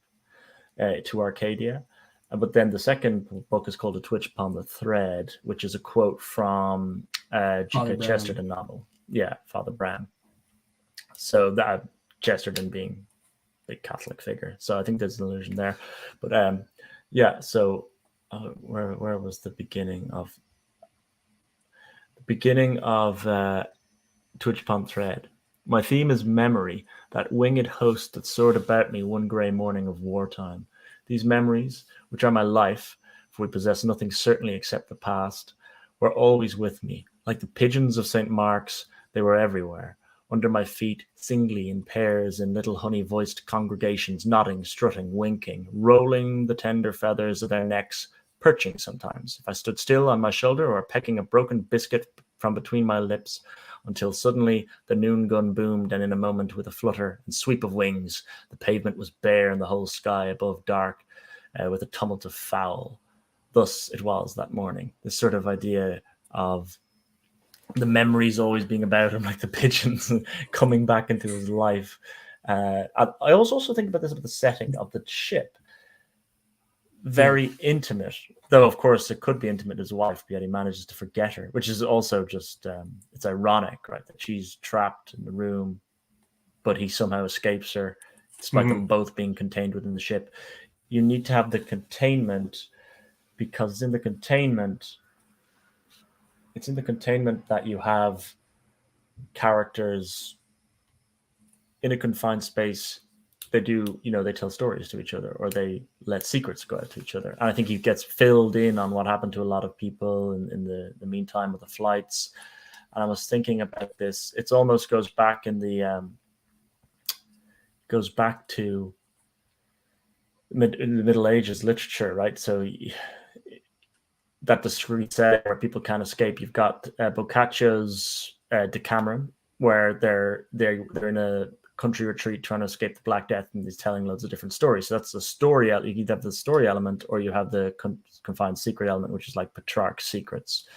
to Arcadia. But then the second book is called A Twitch Upon the Thread, which is a quote from G.K. Chesterton novel. Yeah, Father Brown. So that Chesterton being a big Catholic figure. So I think there's an allusion there. But yeah, so where was the beginning of Twitch Upon Thread? My theme is memory, that winged host that soared about me one grey morning of wartime. These memories, which are my life, for we possess nothing certainly except the past, were always with me. Like the pigeons of St. Mark's, they were everywhere. Under my feet, singly, in pairs, in little honey-voiced congregations, nodding, strutting, winking, rolling the tender feathers of their necks, perching sometimes, if I stood still on my shoulder, or pecking a broken biscuit from between my lips, until suddenly the noon gun boomed, and in a moment, with a flutter and sweep of wings, the pavement was bare and the whole sky above dark, with a tumult of fowl. Thus it was that morning. This sort of idea of the memories always being about him, like the pigeons coming back into his life. I also think about this, about the setting of the ship. Very intimate, though of course it could be intimate as wife, but yet he manages to forget her, which is also just it's ironic, right, that she's trapped in the room but he somehow escapes her despite them both being contained within the ship. You need to have the containment, because in the containment that you have characters in a confined space, they do, they tell stories to each other, or they let secrets go out to each other. And I think he gets filled in on what happened to a lot of people in the meantime with the flights. And I was thinking about this. It almost goes back in the goes back to in the Middle Ages literature, right? So that discrete setting where people can't escape. You've got Boccaccio's Decameron, where they're in a country retreat trying to escape the Black Death, and he's telling loads of different stories. So that's the story. You either have the story element, or you have the confined secret element, which is like Petrarch's secrets.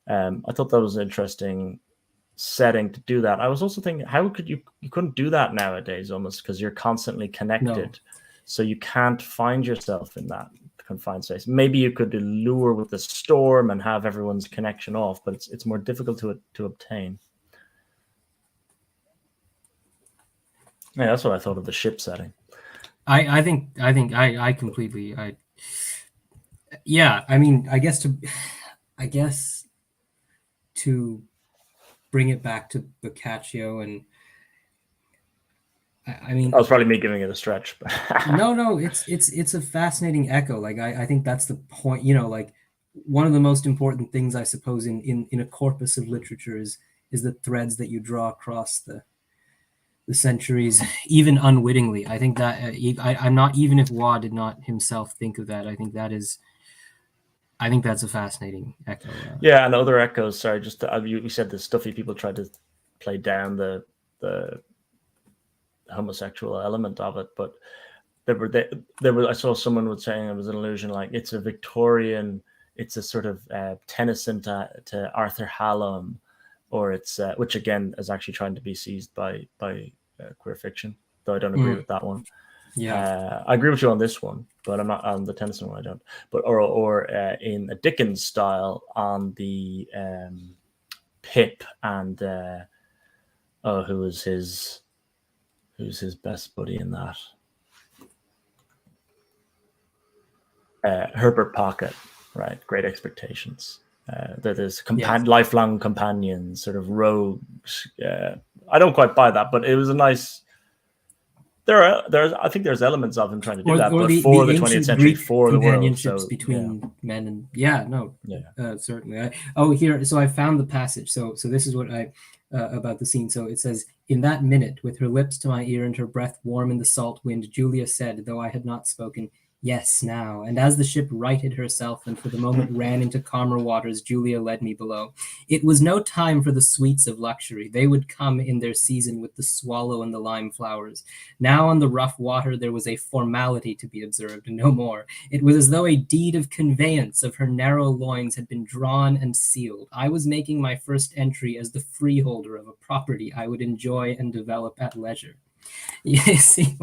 I thought that was an interesting setting to do that. I was also thinking, how could you couldn't do that nowadays, almost, because you're constantly connected. No. So you can't find yourself in that confined space. Maybe you could lure with the storm and have everyone's connection off, but it's more difficult to obtain. Yeah, that's what I thought of the ship setting. I think I completely yeah. I mean, I guess to bring it back to Boccaccio, and I mean, that was probably me giving it a stretch. no, it's a fascinating echo. Like I think that's the point. Like one of the most important things, I suppose, in a corpus of literature is the threads that you draw across the centuries, even unwittingly. I think that I'm not, even if Waugh did not himself think of that, I think that's a fascinating echo. Yeah, and other echoes. Sorry, just you said the stuffy people tried to play down the homosexual element of it, but there were I saw someone was saying it was an illusion, like it's a Victorian, it's a sort of Tennyson to Arthur Hallam, or it's which again is actually trying to be seized by queer fiction, though I don't agree with that one. Yeah, I agree with you on this one, but I'm not on the Tennyson one. I don't. But or in a Dickens style on the Pip and who's his best buddy in that? Herbert Pocket, right? Great Expectations. There's lifelong companions, sort of rogues. I don't quite buy that, but it was a nice. I think there's elements of him trying to do that, but for the 20th century, for the world. So between men and certainly. So I found the passage. So this is what I about the scene. So it says, "In that minute, with her lips to my ear and her breath warm in the salt wind, Julia said, though I had not spoken, 'Yes, now.' And as the ship righted herself and for the moment ran into calmer waters, Julia led me below. It was no time for the sweets of luxury. They would come in their season with the swallow and the lime flowers. Now on the rough water there was a formality to be observed, no more. It was as though a deed of conveyance of her narrow loins had been drawn and sealed. I was making my first entry as the freeholder of a property I would enjoy and develop at leisure." You see,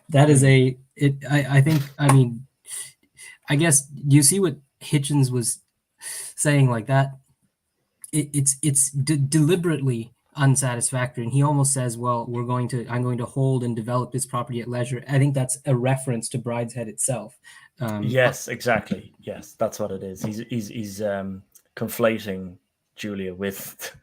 that is I think, I mean, I guess, do you see what Hitchens was saying, like that? It's deliberately unsatisfactory, and he almost says, well, I'm going to hold and develop this property at leisure. I think that's a reference to Brideshead itself. Yes, exactly. Yes, that's what it is. He's conflating Julia with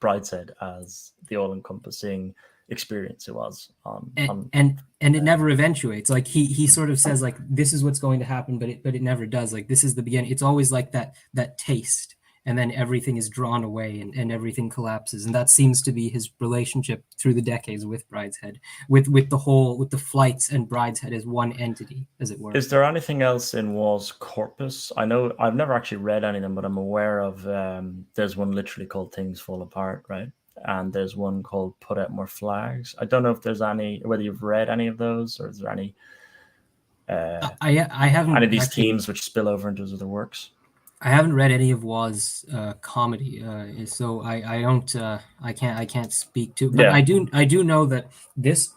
Brideshead as the all-encompassing experience it was and it never eventuates. Like he sort of says, like, this is what's going to happen, but it never does. Like, this is the beginning. It's always like that taste, and then everything is drawn away and everything collapses. And that seems to be his relationship through the decades with Brideshead, with the flights and Brideshead as one entity, as it were. Is there anything else in Waugh's corpus? I know I've never actually read any of them, but I'm aware of there's one literally called Things Fall Apart, right? And there's one called Put Out More Flags. I don't know if there's whether you've read any of those, or is there any I haven't any of these themes which spill over into his other works? I haven't read any of Waugh's comedy, so I don't I can't speak to. But yeah. I do know that this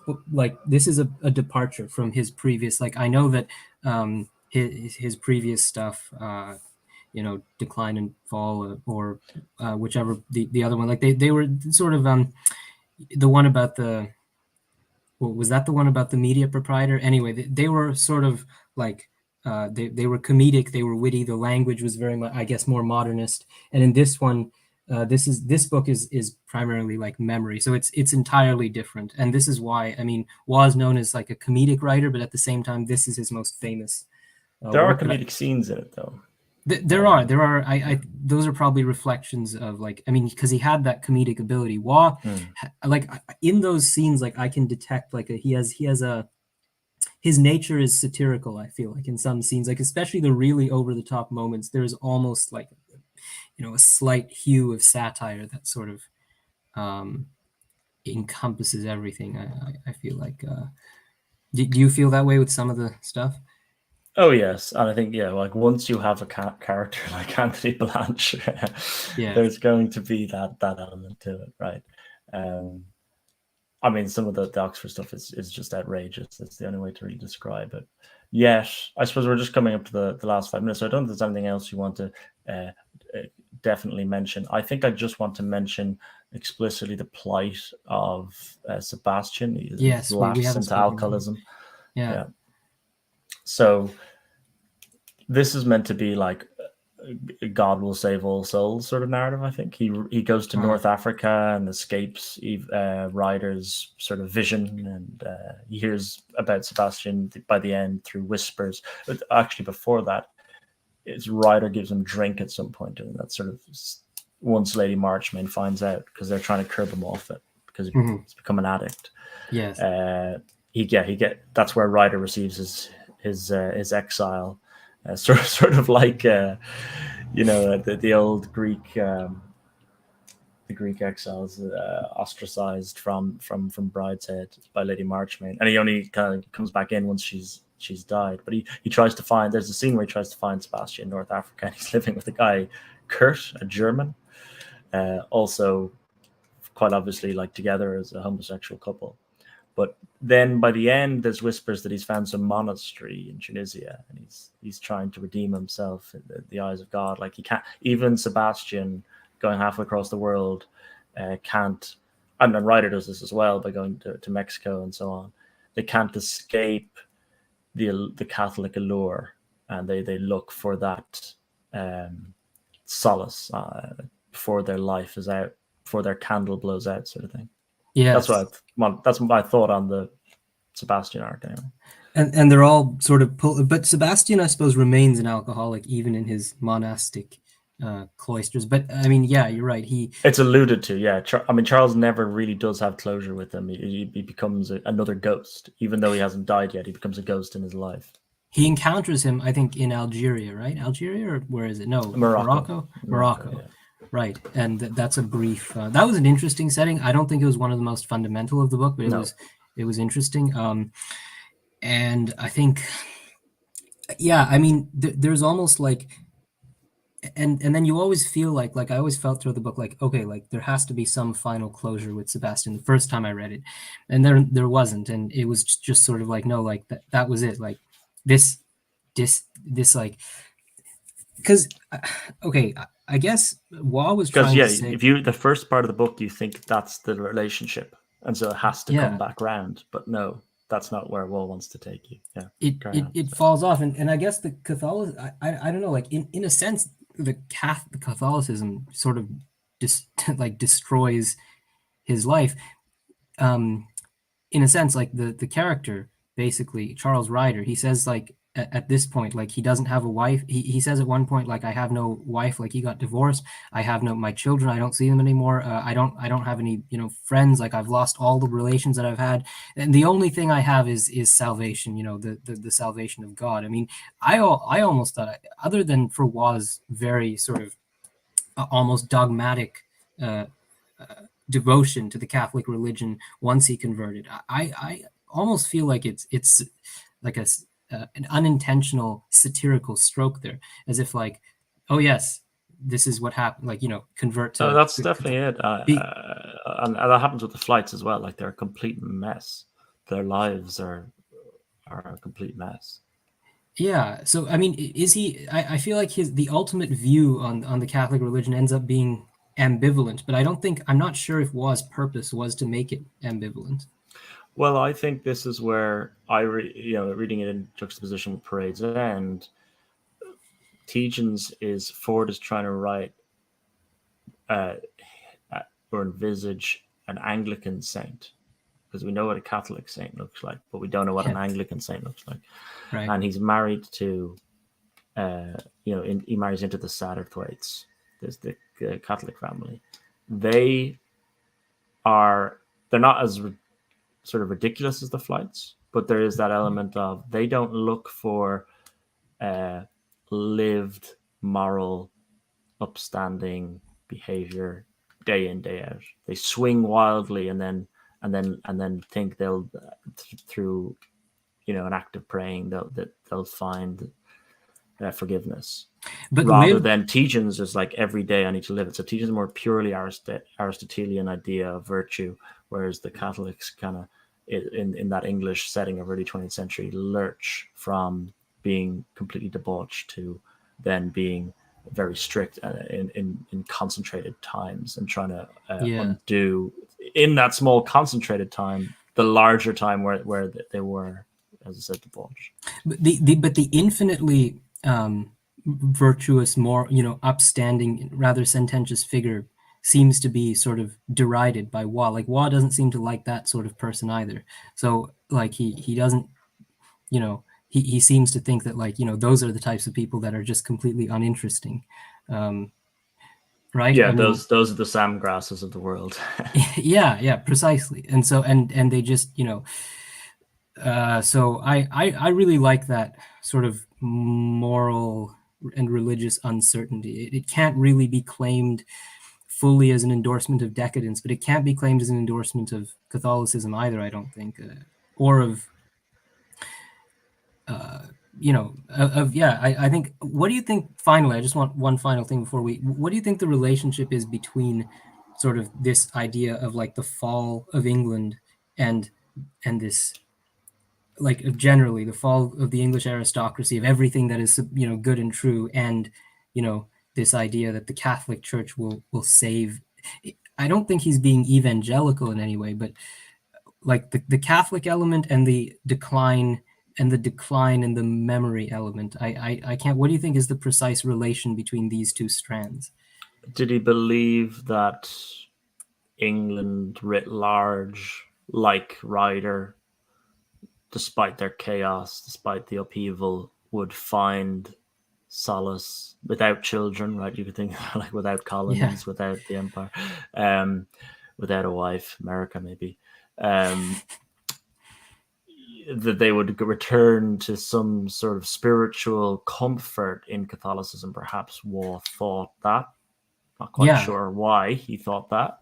is a departure from his previous. Like, I know that his previous stuff, Decline and Fall, or whichever the other one. Like they were sort of the one about the. Well, was that the one about the media proprietor? Anyway, they were sort of like. They were comedic, they were witty, the language was very much, I guess, more modernist. And in this one, This book is primarily like memory, so it's entirely different. And this is why, I mean, Waugh is known as like a comedic writer, but at the same time, this is his most famous There are work. comedic scenes in it, though. There are. I those are probably reflections of, like, I mean, because he had that comedic ability. Waugh, like in those scenes, like I can detect like he has a his nature is satirical. I feel like in some scenes, like especially the really over the top moments, there's almost like, a slight hue of satire that sort of um, encompasses everything. I feel like. Do you feel that way with some of the stuff? Oh yes, and I think like once you have a character like Anthony Blanche, Yeah. there's going to be that element to it, right? I mean, some of the Oxford stuff is just outrageous. That's the only way to really describe it. Yet, I suppose we're just coming up to the last 5 minutes. So I don't think there's anything else you want to uh, definitely mention. I think I just want to mention explicitly the plight of Sebastian. He's Yes, we lapsed haven't into spoken about him. alcoholism. Yeah. So this is meant to be like God will save all souls sort of narrative. I think he goes to North Africa and escapes Ryder's sort of vision, and he hears about Sebastian by the end through whispers. But actually, before that, Ryder gives him drink at some point, and that's sort of once Lady Marchmain finds out, because they're trying to curb him off it because he's become an addict. Yes. That's where Ryder receives his exile. Sort of like the old Greek the Greek exiles ostracized from Brideshead by Lady Marchmain, and he only kind of comes back in once she's died. But he tries to find. There's a scene where he tries to find Sebastian in North Africa, and he's living with a guy, Kurt, a German, also quite obviously like together as a homosexual couple. But then by the end, there's whispers that he's found some monastery in Tunisia, and he's trying to redeem himself in the eyes of God. Like he can't. Even Sebastian, going halfway across the world, can't. And then Ryder does this as well by going to Mexico and so on. They can't escape the Catholic allure, and they look for that solace before their life is out, before their candle blows out, sort of thing. Yes. That's my thought on the Sebastian arc, anyway. And they're all sort of but Sebastian, I suppose, remains an alcoholic even in his monastic cloisters. But I mean, yeah, you're right. It's alluded to, yeah. I mean, Charles never really does have closure with him. He becomes another ghost, even though he hasn't died yet. He becomes a ghost in his life. He encounters him, I think, in Algeria, right? Algeria, or where is it? No, Morocco. Yeah. Right, and that's a brief. That was an interesting setting. I don't think it was one of the most fundamental of the book, but it was interesting. And I think, yeah, I mean, there's almost like, and then you always feel like I always felt through the book like, okay, like there has to be some final closure with Sebastian. The first time I read it, and there wasn't, and it was just sort of like, no, like that was it. Like this like, because okay, I guess Waugh was trying to say, if you the first part of the book, you think that's the relationship, and so it has to come back round. But no, that's not where Waugh wants to take you. Yeah, it falls off, and I guess the Catholicism, I don't know, like in a sense, the Catholicism sort of destroys his life. In a sense, like the character, basically Charles Ryder, he says like at this point, like he doesn't have a wife. He says at one point, like, I have no wife, like he got divorced. I have my children. I don't see them anymore. I don't have any, friends. Like I've lost all the relations that I've had. And the only thing I have is salvation, the salvation of God. I mean, I almost thought, other than for Waugh's very sort of almost dogmatic, devotion to the Catholic religion once he converted, I almost feel like it's like an unintentional satirical stroke there, as if like, oh yes, this is what happened, like, convert to. That's definitely it. And that happens with the flights as well. Like they're a complete mess. Their lives are a complete mess. Yeah. So I mean, is he? I feel like the ultimate view on the Catholic religion ends up being ambivalent, but I'm not sure if Waugh's purpose was to make it ambivalent. Well, I think this is where reading it in juxtaposition with Parade's End, Ford is trying to write uh, or envisage an Anglican saint, because we know what a Catholic saint looks like, but we don't know what an Yeah. Anglican saint looks like. Right. And he's married to, he marries into the Satterthwaites. There's the Catholic family. They're not as sort of ridiculous as the Flights, but there is that element of they don't look for lived moral, upstanding behavior day in day out. They swing wildly and then think they'll through an act of praying they'll find forgiveness. But rather than Tietjens is like every day I need to live it. So Tietjens is more purely Aristotelian idea of virtue, whereas the Catholics kind of in that English setting of early 20th century lurch from being completely debauched to then being very strict in concentrated times and trying to undo in that small concentrated time the larger time where they were, as I said, debauched. But the infinitely virtuous, more upstanding, rather sententious figure seems to be sort of derided by Waugh. Like Waugh doesn't seem to like that sort of person either. So like he doesn't, he seems to think that those are the types of people that are just completely uninteresting. Right? Yeah, those are the Sam Grasses of the world. yeah, precisely. And so and they just so I really like that sort of moral and religious uncertainty. It can't really be claimed fully as an endorsement of decadence, but it can't be claimed as an endorsement of Catholicism either, I don't think, or of I think. What do you think? Finally, I just want one final thing before what do you think the relationship is between sort of this idea of like the fall of England and this, like, generally the fall of the English aristocracy, of everything that is good and true, and this idea that the Catholic Church will save. I don't think he's being evangelical in any way, but like the Catholic element and the decline in the memory element. I can't. What do you think is the precise relation between these two strands? Did he believe that England writ large, like Ryder, despite their chaos, despite the upheaval, would find solace without children, right? You could think like without colonies, without the empire, without a wife, America maybe, that they would return to some sort of spiritual comfort in Catholicism. Perhaps Waugh thought that. Not quite sure why he thought that.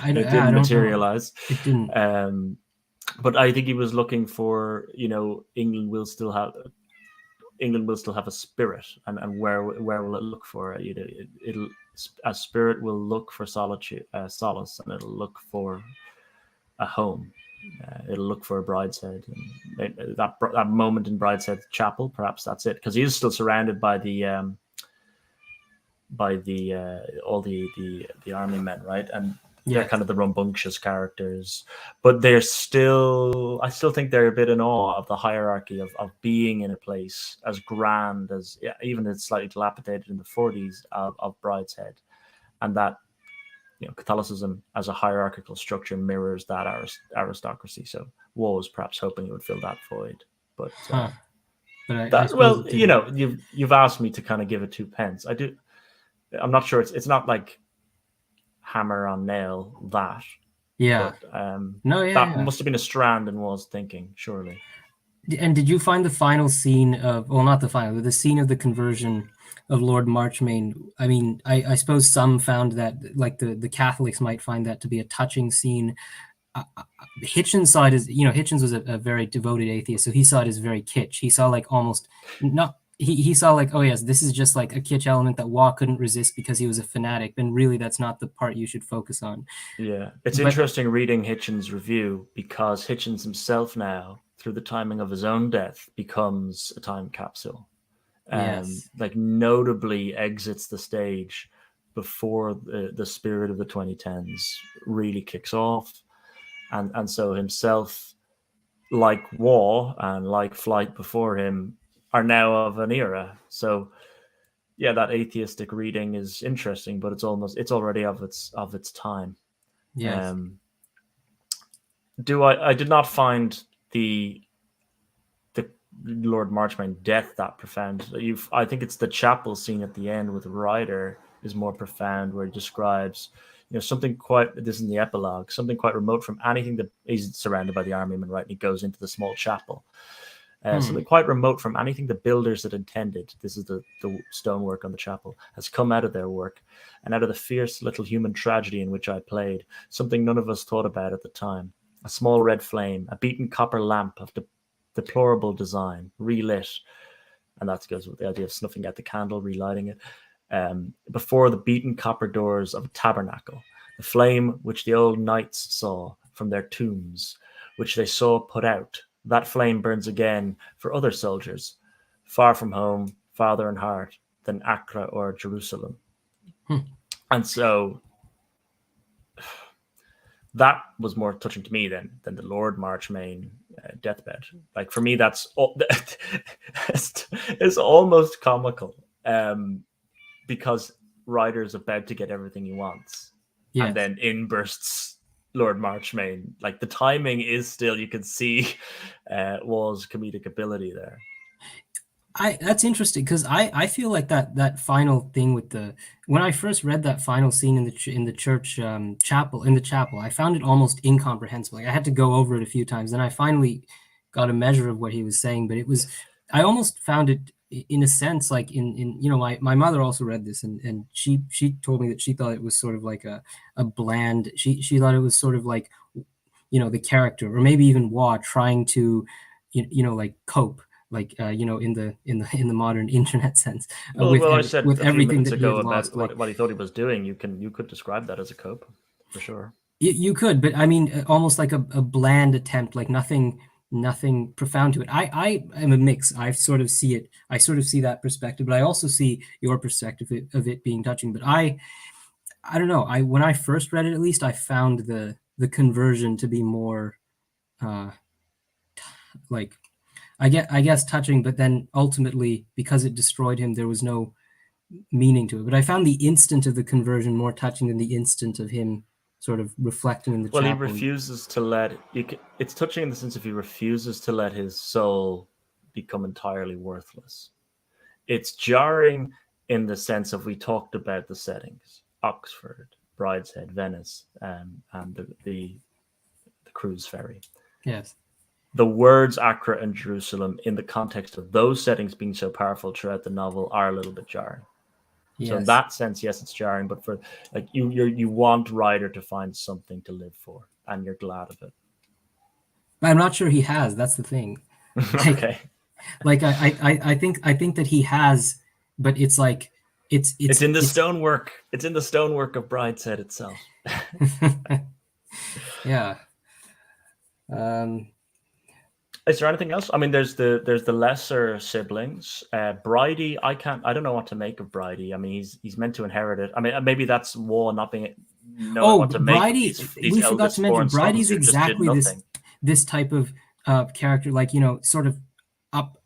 It didn't materialize. It didn't. But I think he was looking for, England will still have a spirit, and where will it look for it? It'll a spirit will look for solitude, solace, and it'll look for a home. It'll look for a Brideshead, and that moment in Brideshead Chapel, perhaps that's it, because he is still surrounded by all the army men, right? And they're kind of the rambunctious characters, but I still think they're a bit in awe of the hierarchy of being in a place as grand as, even it's slightly dilapidated in the 40s of Brideshead, and that Catholicism as a hierarchical structure mirrors that aristocracy. So Waugh was perhaps hoping it would fill that void, but you've asked me to kind of give it 2 pence. I'm not sure it's not like hammer on nail that. But, that must have been a strand in Waugh's thinking, surely. And did you find the final scene of, well, not the final, but the scene of the conversion of Lord Marchmain? I mean, I suppose some found that, like the Catholics might find that to be a touching scene. Hitchens saw it as, Hitchens was a very devoted atheist, so he saw it as very kitsch. He saw like almost not. He saw like, oh yes, this is just like a kitsch element that Waugh couldn't resist because he was a fanatic. And really, that's not the part you should focus on. Yeah, it's interesting reading Hitchens' review, because Hitchens himself now, through the timing of his own death, becomes a time capsule. Like notably exits the stage before the spirit of the 2010s really kicks off. And so himself, like Waugh and like Flight before him, are now of an era. So yeah, that atheistic reading is interesting, but it's already of its time. Yes. Um, I did not find the Lord Marchmain death that profound. I think it's the chapel scene at the end with Ryder is more profound, where he describes, something quite. This is in the epilogue, something quite remote from anything that he's surrounded by the armymen, right? And he goes into the small chapel. Something quite remote from anything the builders had intended. This is the stonework on the chapel has come out of their work, and out of the fierce little human tragedy in which I played, something none of us thought about at the time. A small red flame, a beaten copper lamp of deplorable design, relit, and that goes with the idea of snuffing out the candle, relighting it, before the beaten copper doors of a tabernacle, the flame which the old knights saw from their tombs, which they saw put out. That flame burns again for other soldiers, far from home, farther in heart than Accra or Jerusalem. And so that was more touching to me than the Lord Marchmain deathbed. Like, for me, it's almost comical, because Ryder's about to get everything he wants, Yes. and then in bursts Lord Marchmain. Like, the timing is still, you can see Waugh's comedic ability there. That's interesting, because I feel like that final thing with when I first read that final scene in the church chapel, I found it almost incomprehensible. Like, I had to go over it a few times, and I finally got a measure of what he was saying. But I almost found it, in a sense, like in my mother also read this, and she told me that she thought it was sort of like a bland. She thought it was sort of like, the character, or maybe even Waugh, trying to like cope, like in the modern internet sense, I said with a few everything minutes that he ago had about lost. Like, what he thought he was doing. You could describe that as a cope, for sure. you could, but I mean, almost like a bland attempt, like nothing profound to it. I am a mix. I sort of see that perspective, but I also see your perspective of it being touching. But I don't know. When I first read it, at least, I found the conversion to be more like, I guess touching, but then ultimately, because it destroyed him, there was no meaning to it. But I found the instant of the conversion more touching than the instant of him sort of reflecting in the chapel. He refuses to let it's touching in the sense of he refuses to let his soul become entirely worthless. It's jarring in the sense of, we talked about the settings: Oxford, Brideshead, Venice, and the cruise ferry. Yes. The words Accra and Jerusalem, in the context of those settings being so powerful throughout the novel, are a little bit jarring. Yes. So in that sense, yes, it's jarring, but for, like, you want Ryder to find something to live for, and you're glad of it. I'm not sure he has. That's the thing. Like, okay. Like, I think that he has, but it's like it's in the stonework. It's in the stonework of Brideshead itself. Yeah. Is there anything else? I mean, there's the lesser siblings. Bridie, I don't know what to make of Bridie. I mean, he's meant to inherit it. I mean, maybe that's Waugh not being knowing what to make of these we forgot to mention, Bridie's exactly this type of character, like, sort of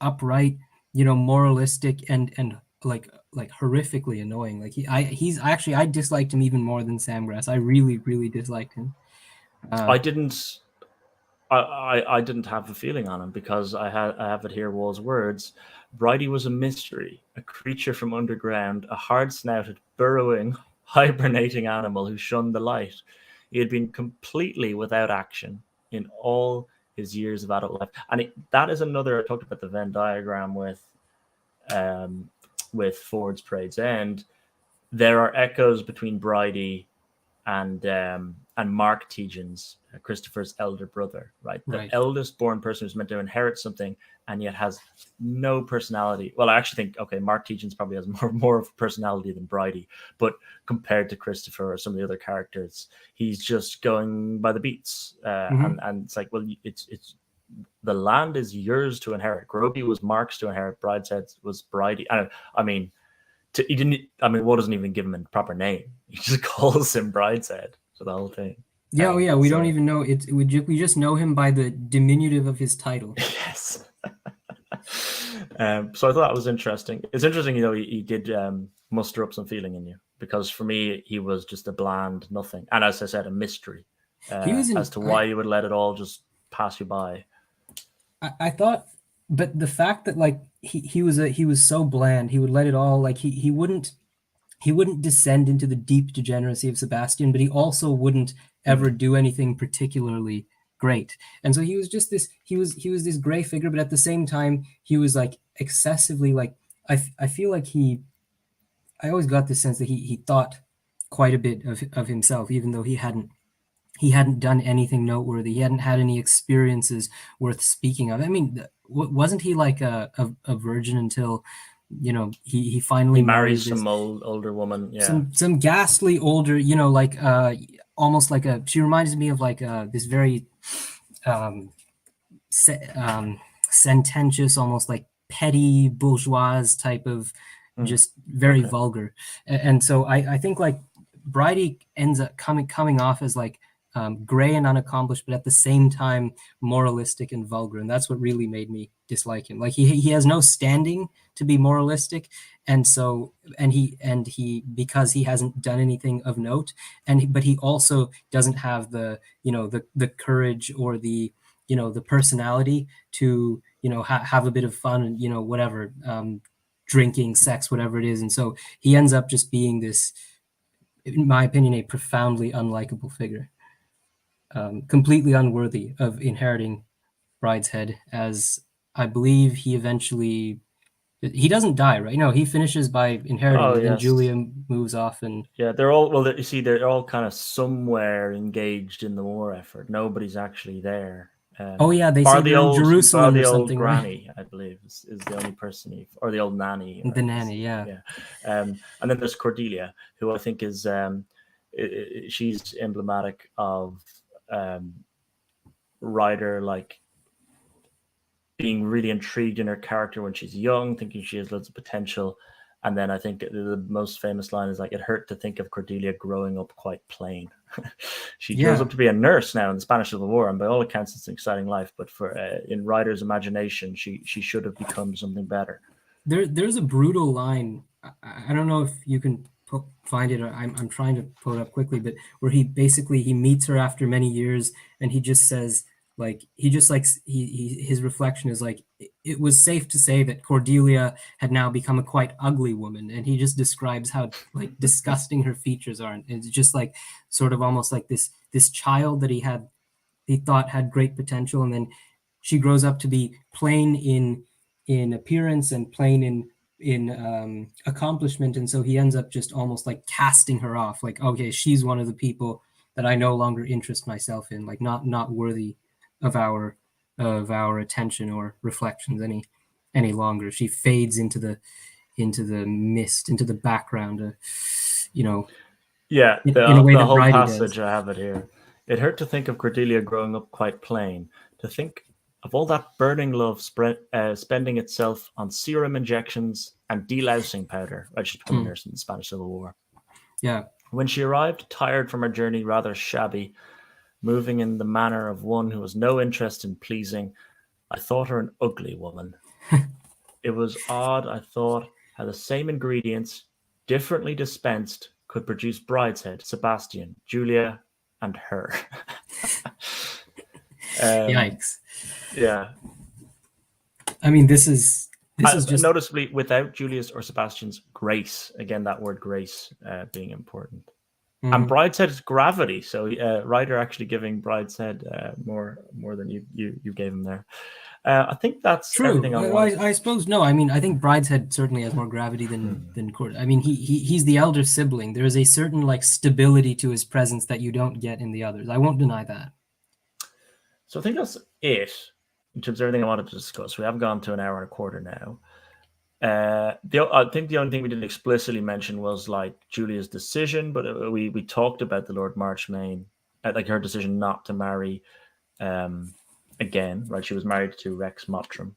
upright, moralistic, and like horrifically annoying. Like, he's actually, I disliked him even more than Sam Grass. I really, really disliked him. I didn't have a feeling on him, because I have it here, Waugh's words. Bridie was a mystery, a creature from underground, a hard-snouted, burrowing, hibernating animal who shunned the light. He had been completely without action in all his years of adult life. And that is another, I talked about the Venn diagram with Ford's Parade's End. There are echoes between Bridie and Mark Tejan's, Christopher's elder brother, right? The eldest born person who's meant to inherit something and yet has no personality. Well, I actually think, Mark Tejan's probably has more of a personality than Bridie, but compared to Christopher or some of the other characters, he's just going by the beats. And it's like, well, it's the land is yours to inherit. Groby was Mark's to inherit. Brideshead was Bridie. I mean, Waugh doesn't even give him a proper name. He just calls him Brideshead for the whole thing. Yeah, we don't even know it. We just know him by the diminutive of his title. Yes. So I thought that was interesting. It's interesting, he did muster up some feeling in you, because for me, he was just a bland nothing. And as I said, a mystery He was as to why you would let it all just pass you by. I thought, but the fact that like he was so bland, he would let it all like he wouldn't descend into the deep degeneracy of Sebastian, but he also wouldn't ever do anything particularly great. And so he was just this he was this gray figure, but at the same time he was like excessively like I feel like I always got the sense that he thought quite a bit of himself, even though he hadn't done anything noteworthy. He hadn't had any experiences worth speaking of. I mean, wasn't he like a virgin until, he finally He marries marries this some older woman. Yeah. some ghastly older, like almost like she reminds me of like this very um, sententious, almost like petty bourgeois type of, just very Okay. vulgar. And so I think like Bridie ends up coming off as like gray and unaccomplished, but at the same time moralistic and vulgar, and that's what really made me dislike him. Like he has no standing to be moralistic, and so he because he hasn't done anything of note, but he also doesn't have the the courage or the personality to have a bit of fun and whatever, drinking, sex, whatever it is. And so he ends up just being this, in my opinion, a profoundly unlikable figure, completely unworthy of inheriting Brideshead, as I believe he doesn't die, right? No, he finishes by inheriting, Oh and then yes. Julia moves off. And Yeah, they're all well. You see, they're all kind of somewhere engaged in the war effort. Nobody's actually there. oh yeah, they say they're in Bar Jerusalem or the old something, right? granny, I believe, is the only person or the old nanny, The nanny, yeah. yeah. And then there's Cordelia, who I think is she's emblematic of um, Ryder, like being really intrigued in her character when she's young, thinking she has loads of potential. And then I think the most famous line is like, "It hurt to think of Cordelia growing up quite plain." She grows Yeah, up to be a nurse now in the Spanish Civil War, and by all accounts, it's an exciting life. But for in Ryder's imagination, she should have become something better. there's a brutal line. I don't know if you can find it. Or I'm trying to pull it up quickly, but where he meets her after many years, and he just says like his reflection is like it was safe to say that Cordelia had now become a quite ugly woman, and he just describes how like disgusting her features are, and it's just like sort of almost like this child that he thought had great potential, and then she grows up to be plain in appearance and plain in accomplishment, and so he ends up just almost like casting her off, like, okay, she's one of the people that I no longer interest myself in, like not worthy of our attention or reflections any longer. She fades into the mist, into the background, you know Yeah, in a way the that whole Bridie does. passage, I have it here. It hurt to think of Cordelia growing up quite plain, to think of all that burning love spending itself on serum injections and delousing powder. I should become a nurse in the Spanish Civil War. Yeah. When she arrived, tired from her journey, rather shabby, moving in the manner of one who has no interest in pleasing, I thought her an ugly woman. It was odd, I thought, how the same ingredients, differently dispensed, could produce Brideshead, Sebastian, Julia, and her. Yikes. Yeah. I mean, this is just Noticeably, without Julia's or Sebastian's grace, again, that word grace being important. And Brideshead's gravity. So Ryder actually giving Brideshead more than you gave him there. I think that's true. everything I want. I suppose no. I mean, I think Brideshead certainly has more gravity than Court. I mean, he's the elder sibling. There is a certain like stability to his presence that you don't get in the others. I won't deny that. So I think that's it in terms of everything I wanted to discuss. We have gone to an hour and a quarter now. I think the only thing we didn't explicitly mention was like Julia's decision, but we talked about the Lord Marchmain, like her decision not to marry again. Right, she was married to Rex Mottram,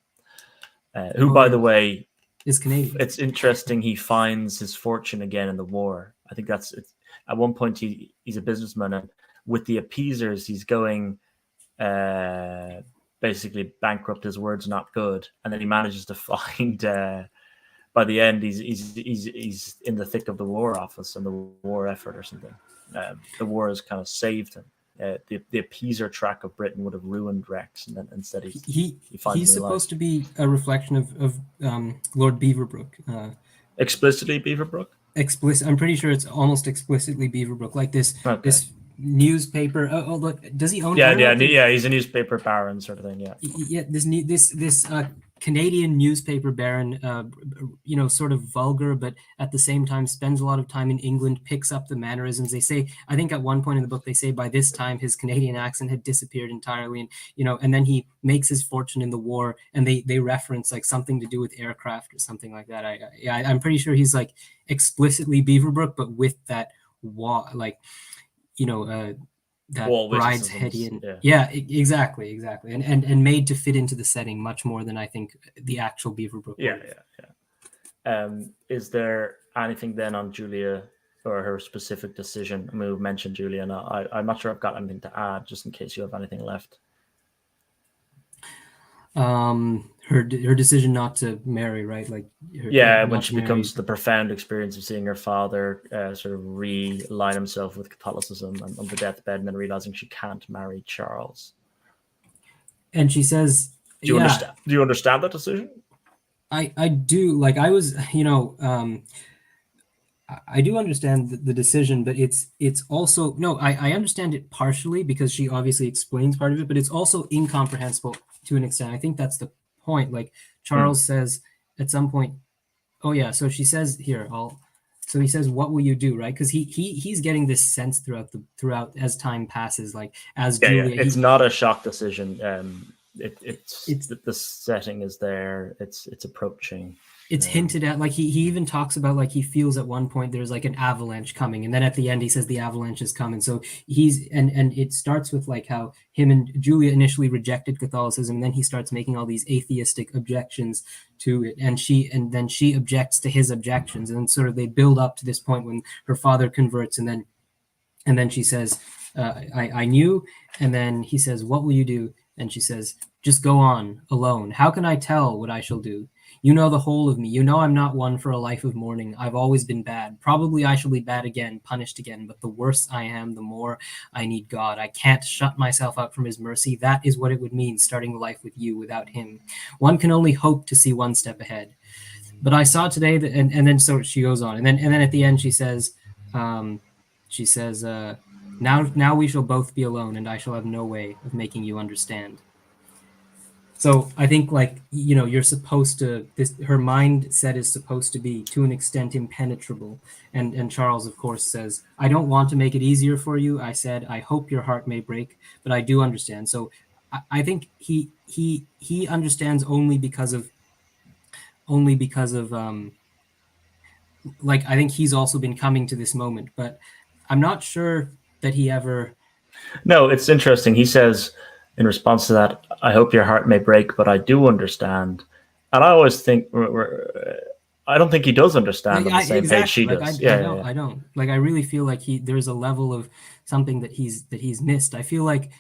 who, by the way, is Canadian. It's interesting. He finds his fortune again in the war. I think that's it. At one point he's a businessman, and with the appeasers, he's going basically bankrupt. His word's not good, and then he manages to find. By the end, he's in the thick of the War Office and the war effort or something. The war has kind of saved him. The appeaser track of Britain would have ruined Rex, and then instead he finds he's supposed to be a reflection of Lord Beaverbrook. Explicitly Beaverbrook. Explicit. I'm pretty sure it's almost explicitly Beaverbrook. Like this newspaper. Oh, look, does he own? Yeah. He's a newspaper baron, sort of thing. Yeah. Yeah. This Canadian newspaper baron, sort of vulgar, but at the same time spends a lot of time in England, picks up the mannerisms. They say, I think at one point in the book, they say by this time his Canadian accent had disappeared entirely. And then he makes his fortune in the war, and they reference like something to do with aircraft or something like that. I'm pretty sure he's like explicitly Beaverbrook, but with that that Bridesheadian, exactly, and made to fit into the setting much more than I think the actual Beaverbrook. Is there anything then on Julia or her specific decision? I mean, we've mentioned Julia, and I'm not sure I've got anything to add, just in case you have anything left. Her decision not to marry, right? Like when she becomes the profound experience of seeing her father sort of realign himself with Catholicism and on the deathbed, and then realizing she can't marry Charles. And she says, "Do you understand that decision?" I do. Like I was, I do understand the decision, but it's also I understand it partially because she obviously explains part of it, but it's also incomprehensible to an extent. I think that's the point. Like Charles says at some point, oh yeah, so she says here, so he says, what will you do, right? Because he's getting this sense throughout as time passes, like as Julia. It's not a shock decision. It's the setting is there. It's approaching. It's hinted at, like he even talks about like he feels at one point there's like an avalanche coming, and then at the end he says the avalanche is coming. So he's and it starts with like how him and Julia initially rejected Catholicism, and then he starts making all these atheistic objections to it, and then she objects to his objections, and sort of they build up to this point when her father converts, and then she says, I knew, and then he says, what will you do? And she says, just go on alone. How can I tell what I shall do? You know the whole of me. You know I'm not one for a life of mourning. I've always been bad. Probably I shall be bad again, punished again. But the worse I am, the more I need God. I can't shut myself out from his mercy. That is what it would mean, starting life with you without him. One can only hope to see one step ahead. But I saw today that, and then so she goes on. And then at the end she says, now we shall both be alone, and I shall have no way of making you understand. So I think, like, you're supposed to, her mindset is supposed to be to an extent impenetrable. And Charles, of course, says, I don't want to make it easier for you. I said, I hope your heart may break, but I do understand. So I think he understands only because of like, I think he's also been coming to this moment, but I'm not sure that he ever. No, it's interesting. He says, in response to that, I hope your heart may break, but I do understand. And I always think, I don't think he does understand on the same page she does. I don't. Like, I really feel like there's a level of something that he's missed. I feel like,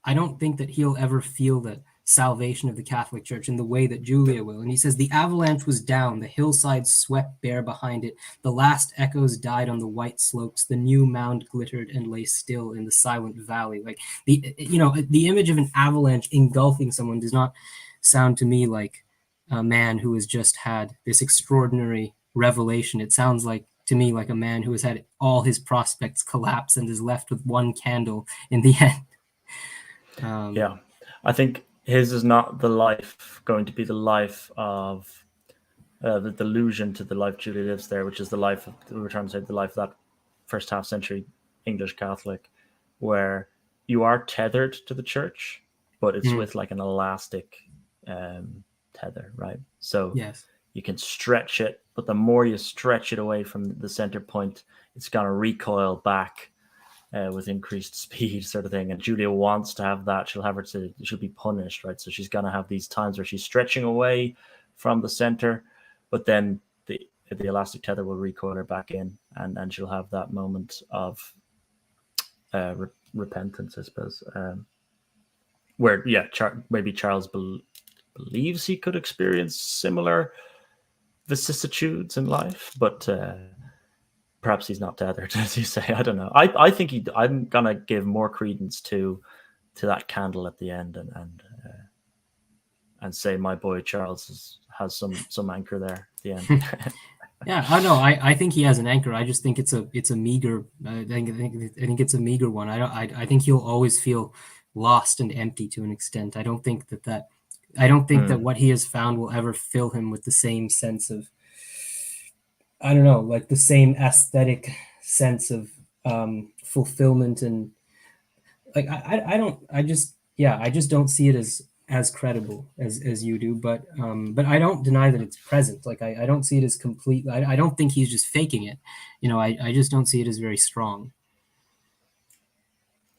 I don't think that he'll ever feel the salvation of the Catholic Church in the way that Julia will. And he says, the avalanche was down, the hillsides swept bare behind it, the last echoes died on the white slopes, the new mound glittered and lay still in the silent valley. Like, the image of an avalanche engulfing someone does not sound to me like a man who has just had this extraordinary revelation. It sounds like, to me, like a man who has had all his prospects collapse and is left with one candle in the end. I think his is not going to be the life of the delusion to the life Julia lives there, which is the life of, we're trying to say, the life of that first half century English Catholic, where you are tethered to the church, but it's with like an elastic tether, right? So yes, you can stretch it, but the more you stretch it away from the center point, it's going to recoil back with increased speed, sort of thing. And Julia wants to have that. She'll be punished, right? So she's going to have these times where she's stretching away from the center, but then the elastic tether will recoil her back in, and she'll have that moment of repentance, I suppose. where maybe Charles believes he could experience similar vicissitudes in life, but perhaps he's not tethered, as you say. I don't know. I think I'm gonna give more credence to that candle at the end, and say my boy Charles has some anchor there at the end. Yeah, I know. I think he has an anchor. I just think it's a meager. I think it's a meager one. I think he'll always feel lost and empty to an extent. I don't think that. I don't think that what he has found will ever fill him with the same sense of. I don't know, like the same aesthetic sense of fulfillment, and like I don't. I just don't see it as credible as you do, but I don't deny that it's present. Like I don't see it as complete. I don't think he's just faking it. I just don't see it as very strong.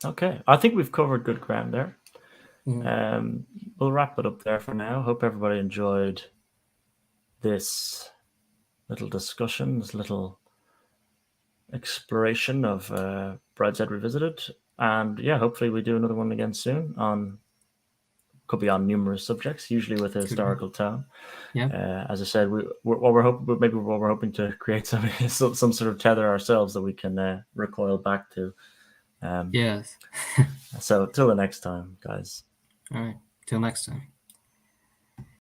Okay, I think we've covered good ground there. Mm-hmm. We'll wrap it up there for now. Hope everybody enjoyed this little discussion, this little exploration of Brideshead Revisited, and yeah, hopefully we do another one again soon could be on numerous subjects, usually with a historical tone. Yeah. As I said, what we're hoping to create some sort of tether ourselves that we can recoil back to. Yes. So till the next time, guys. All right. Till next time.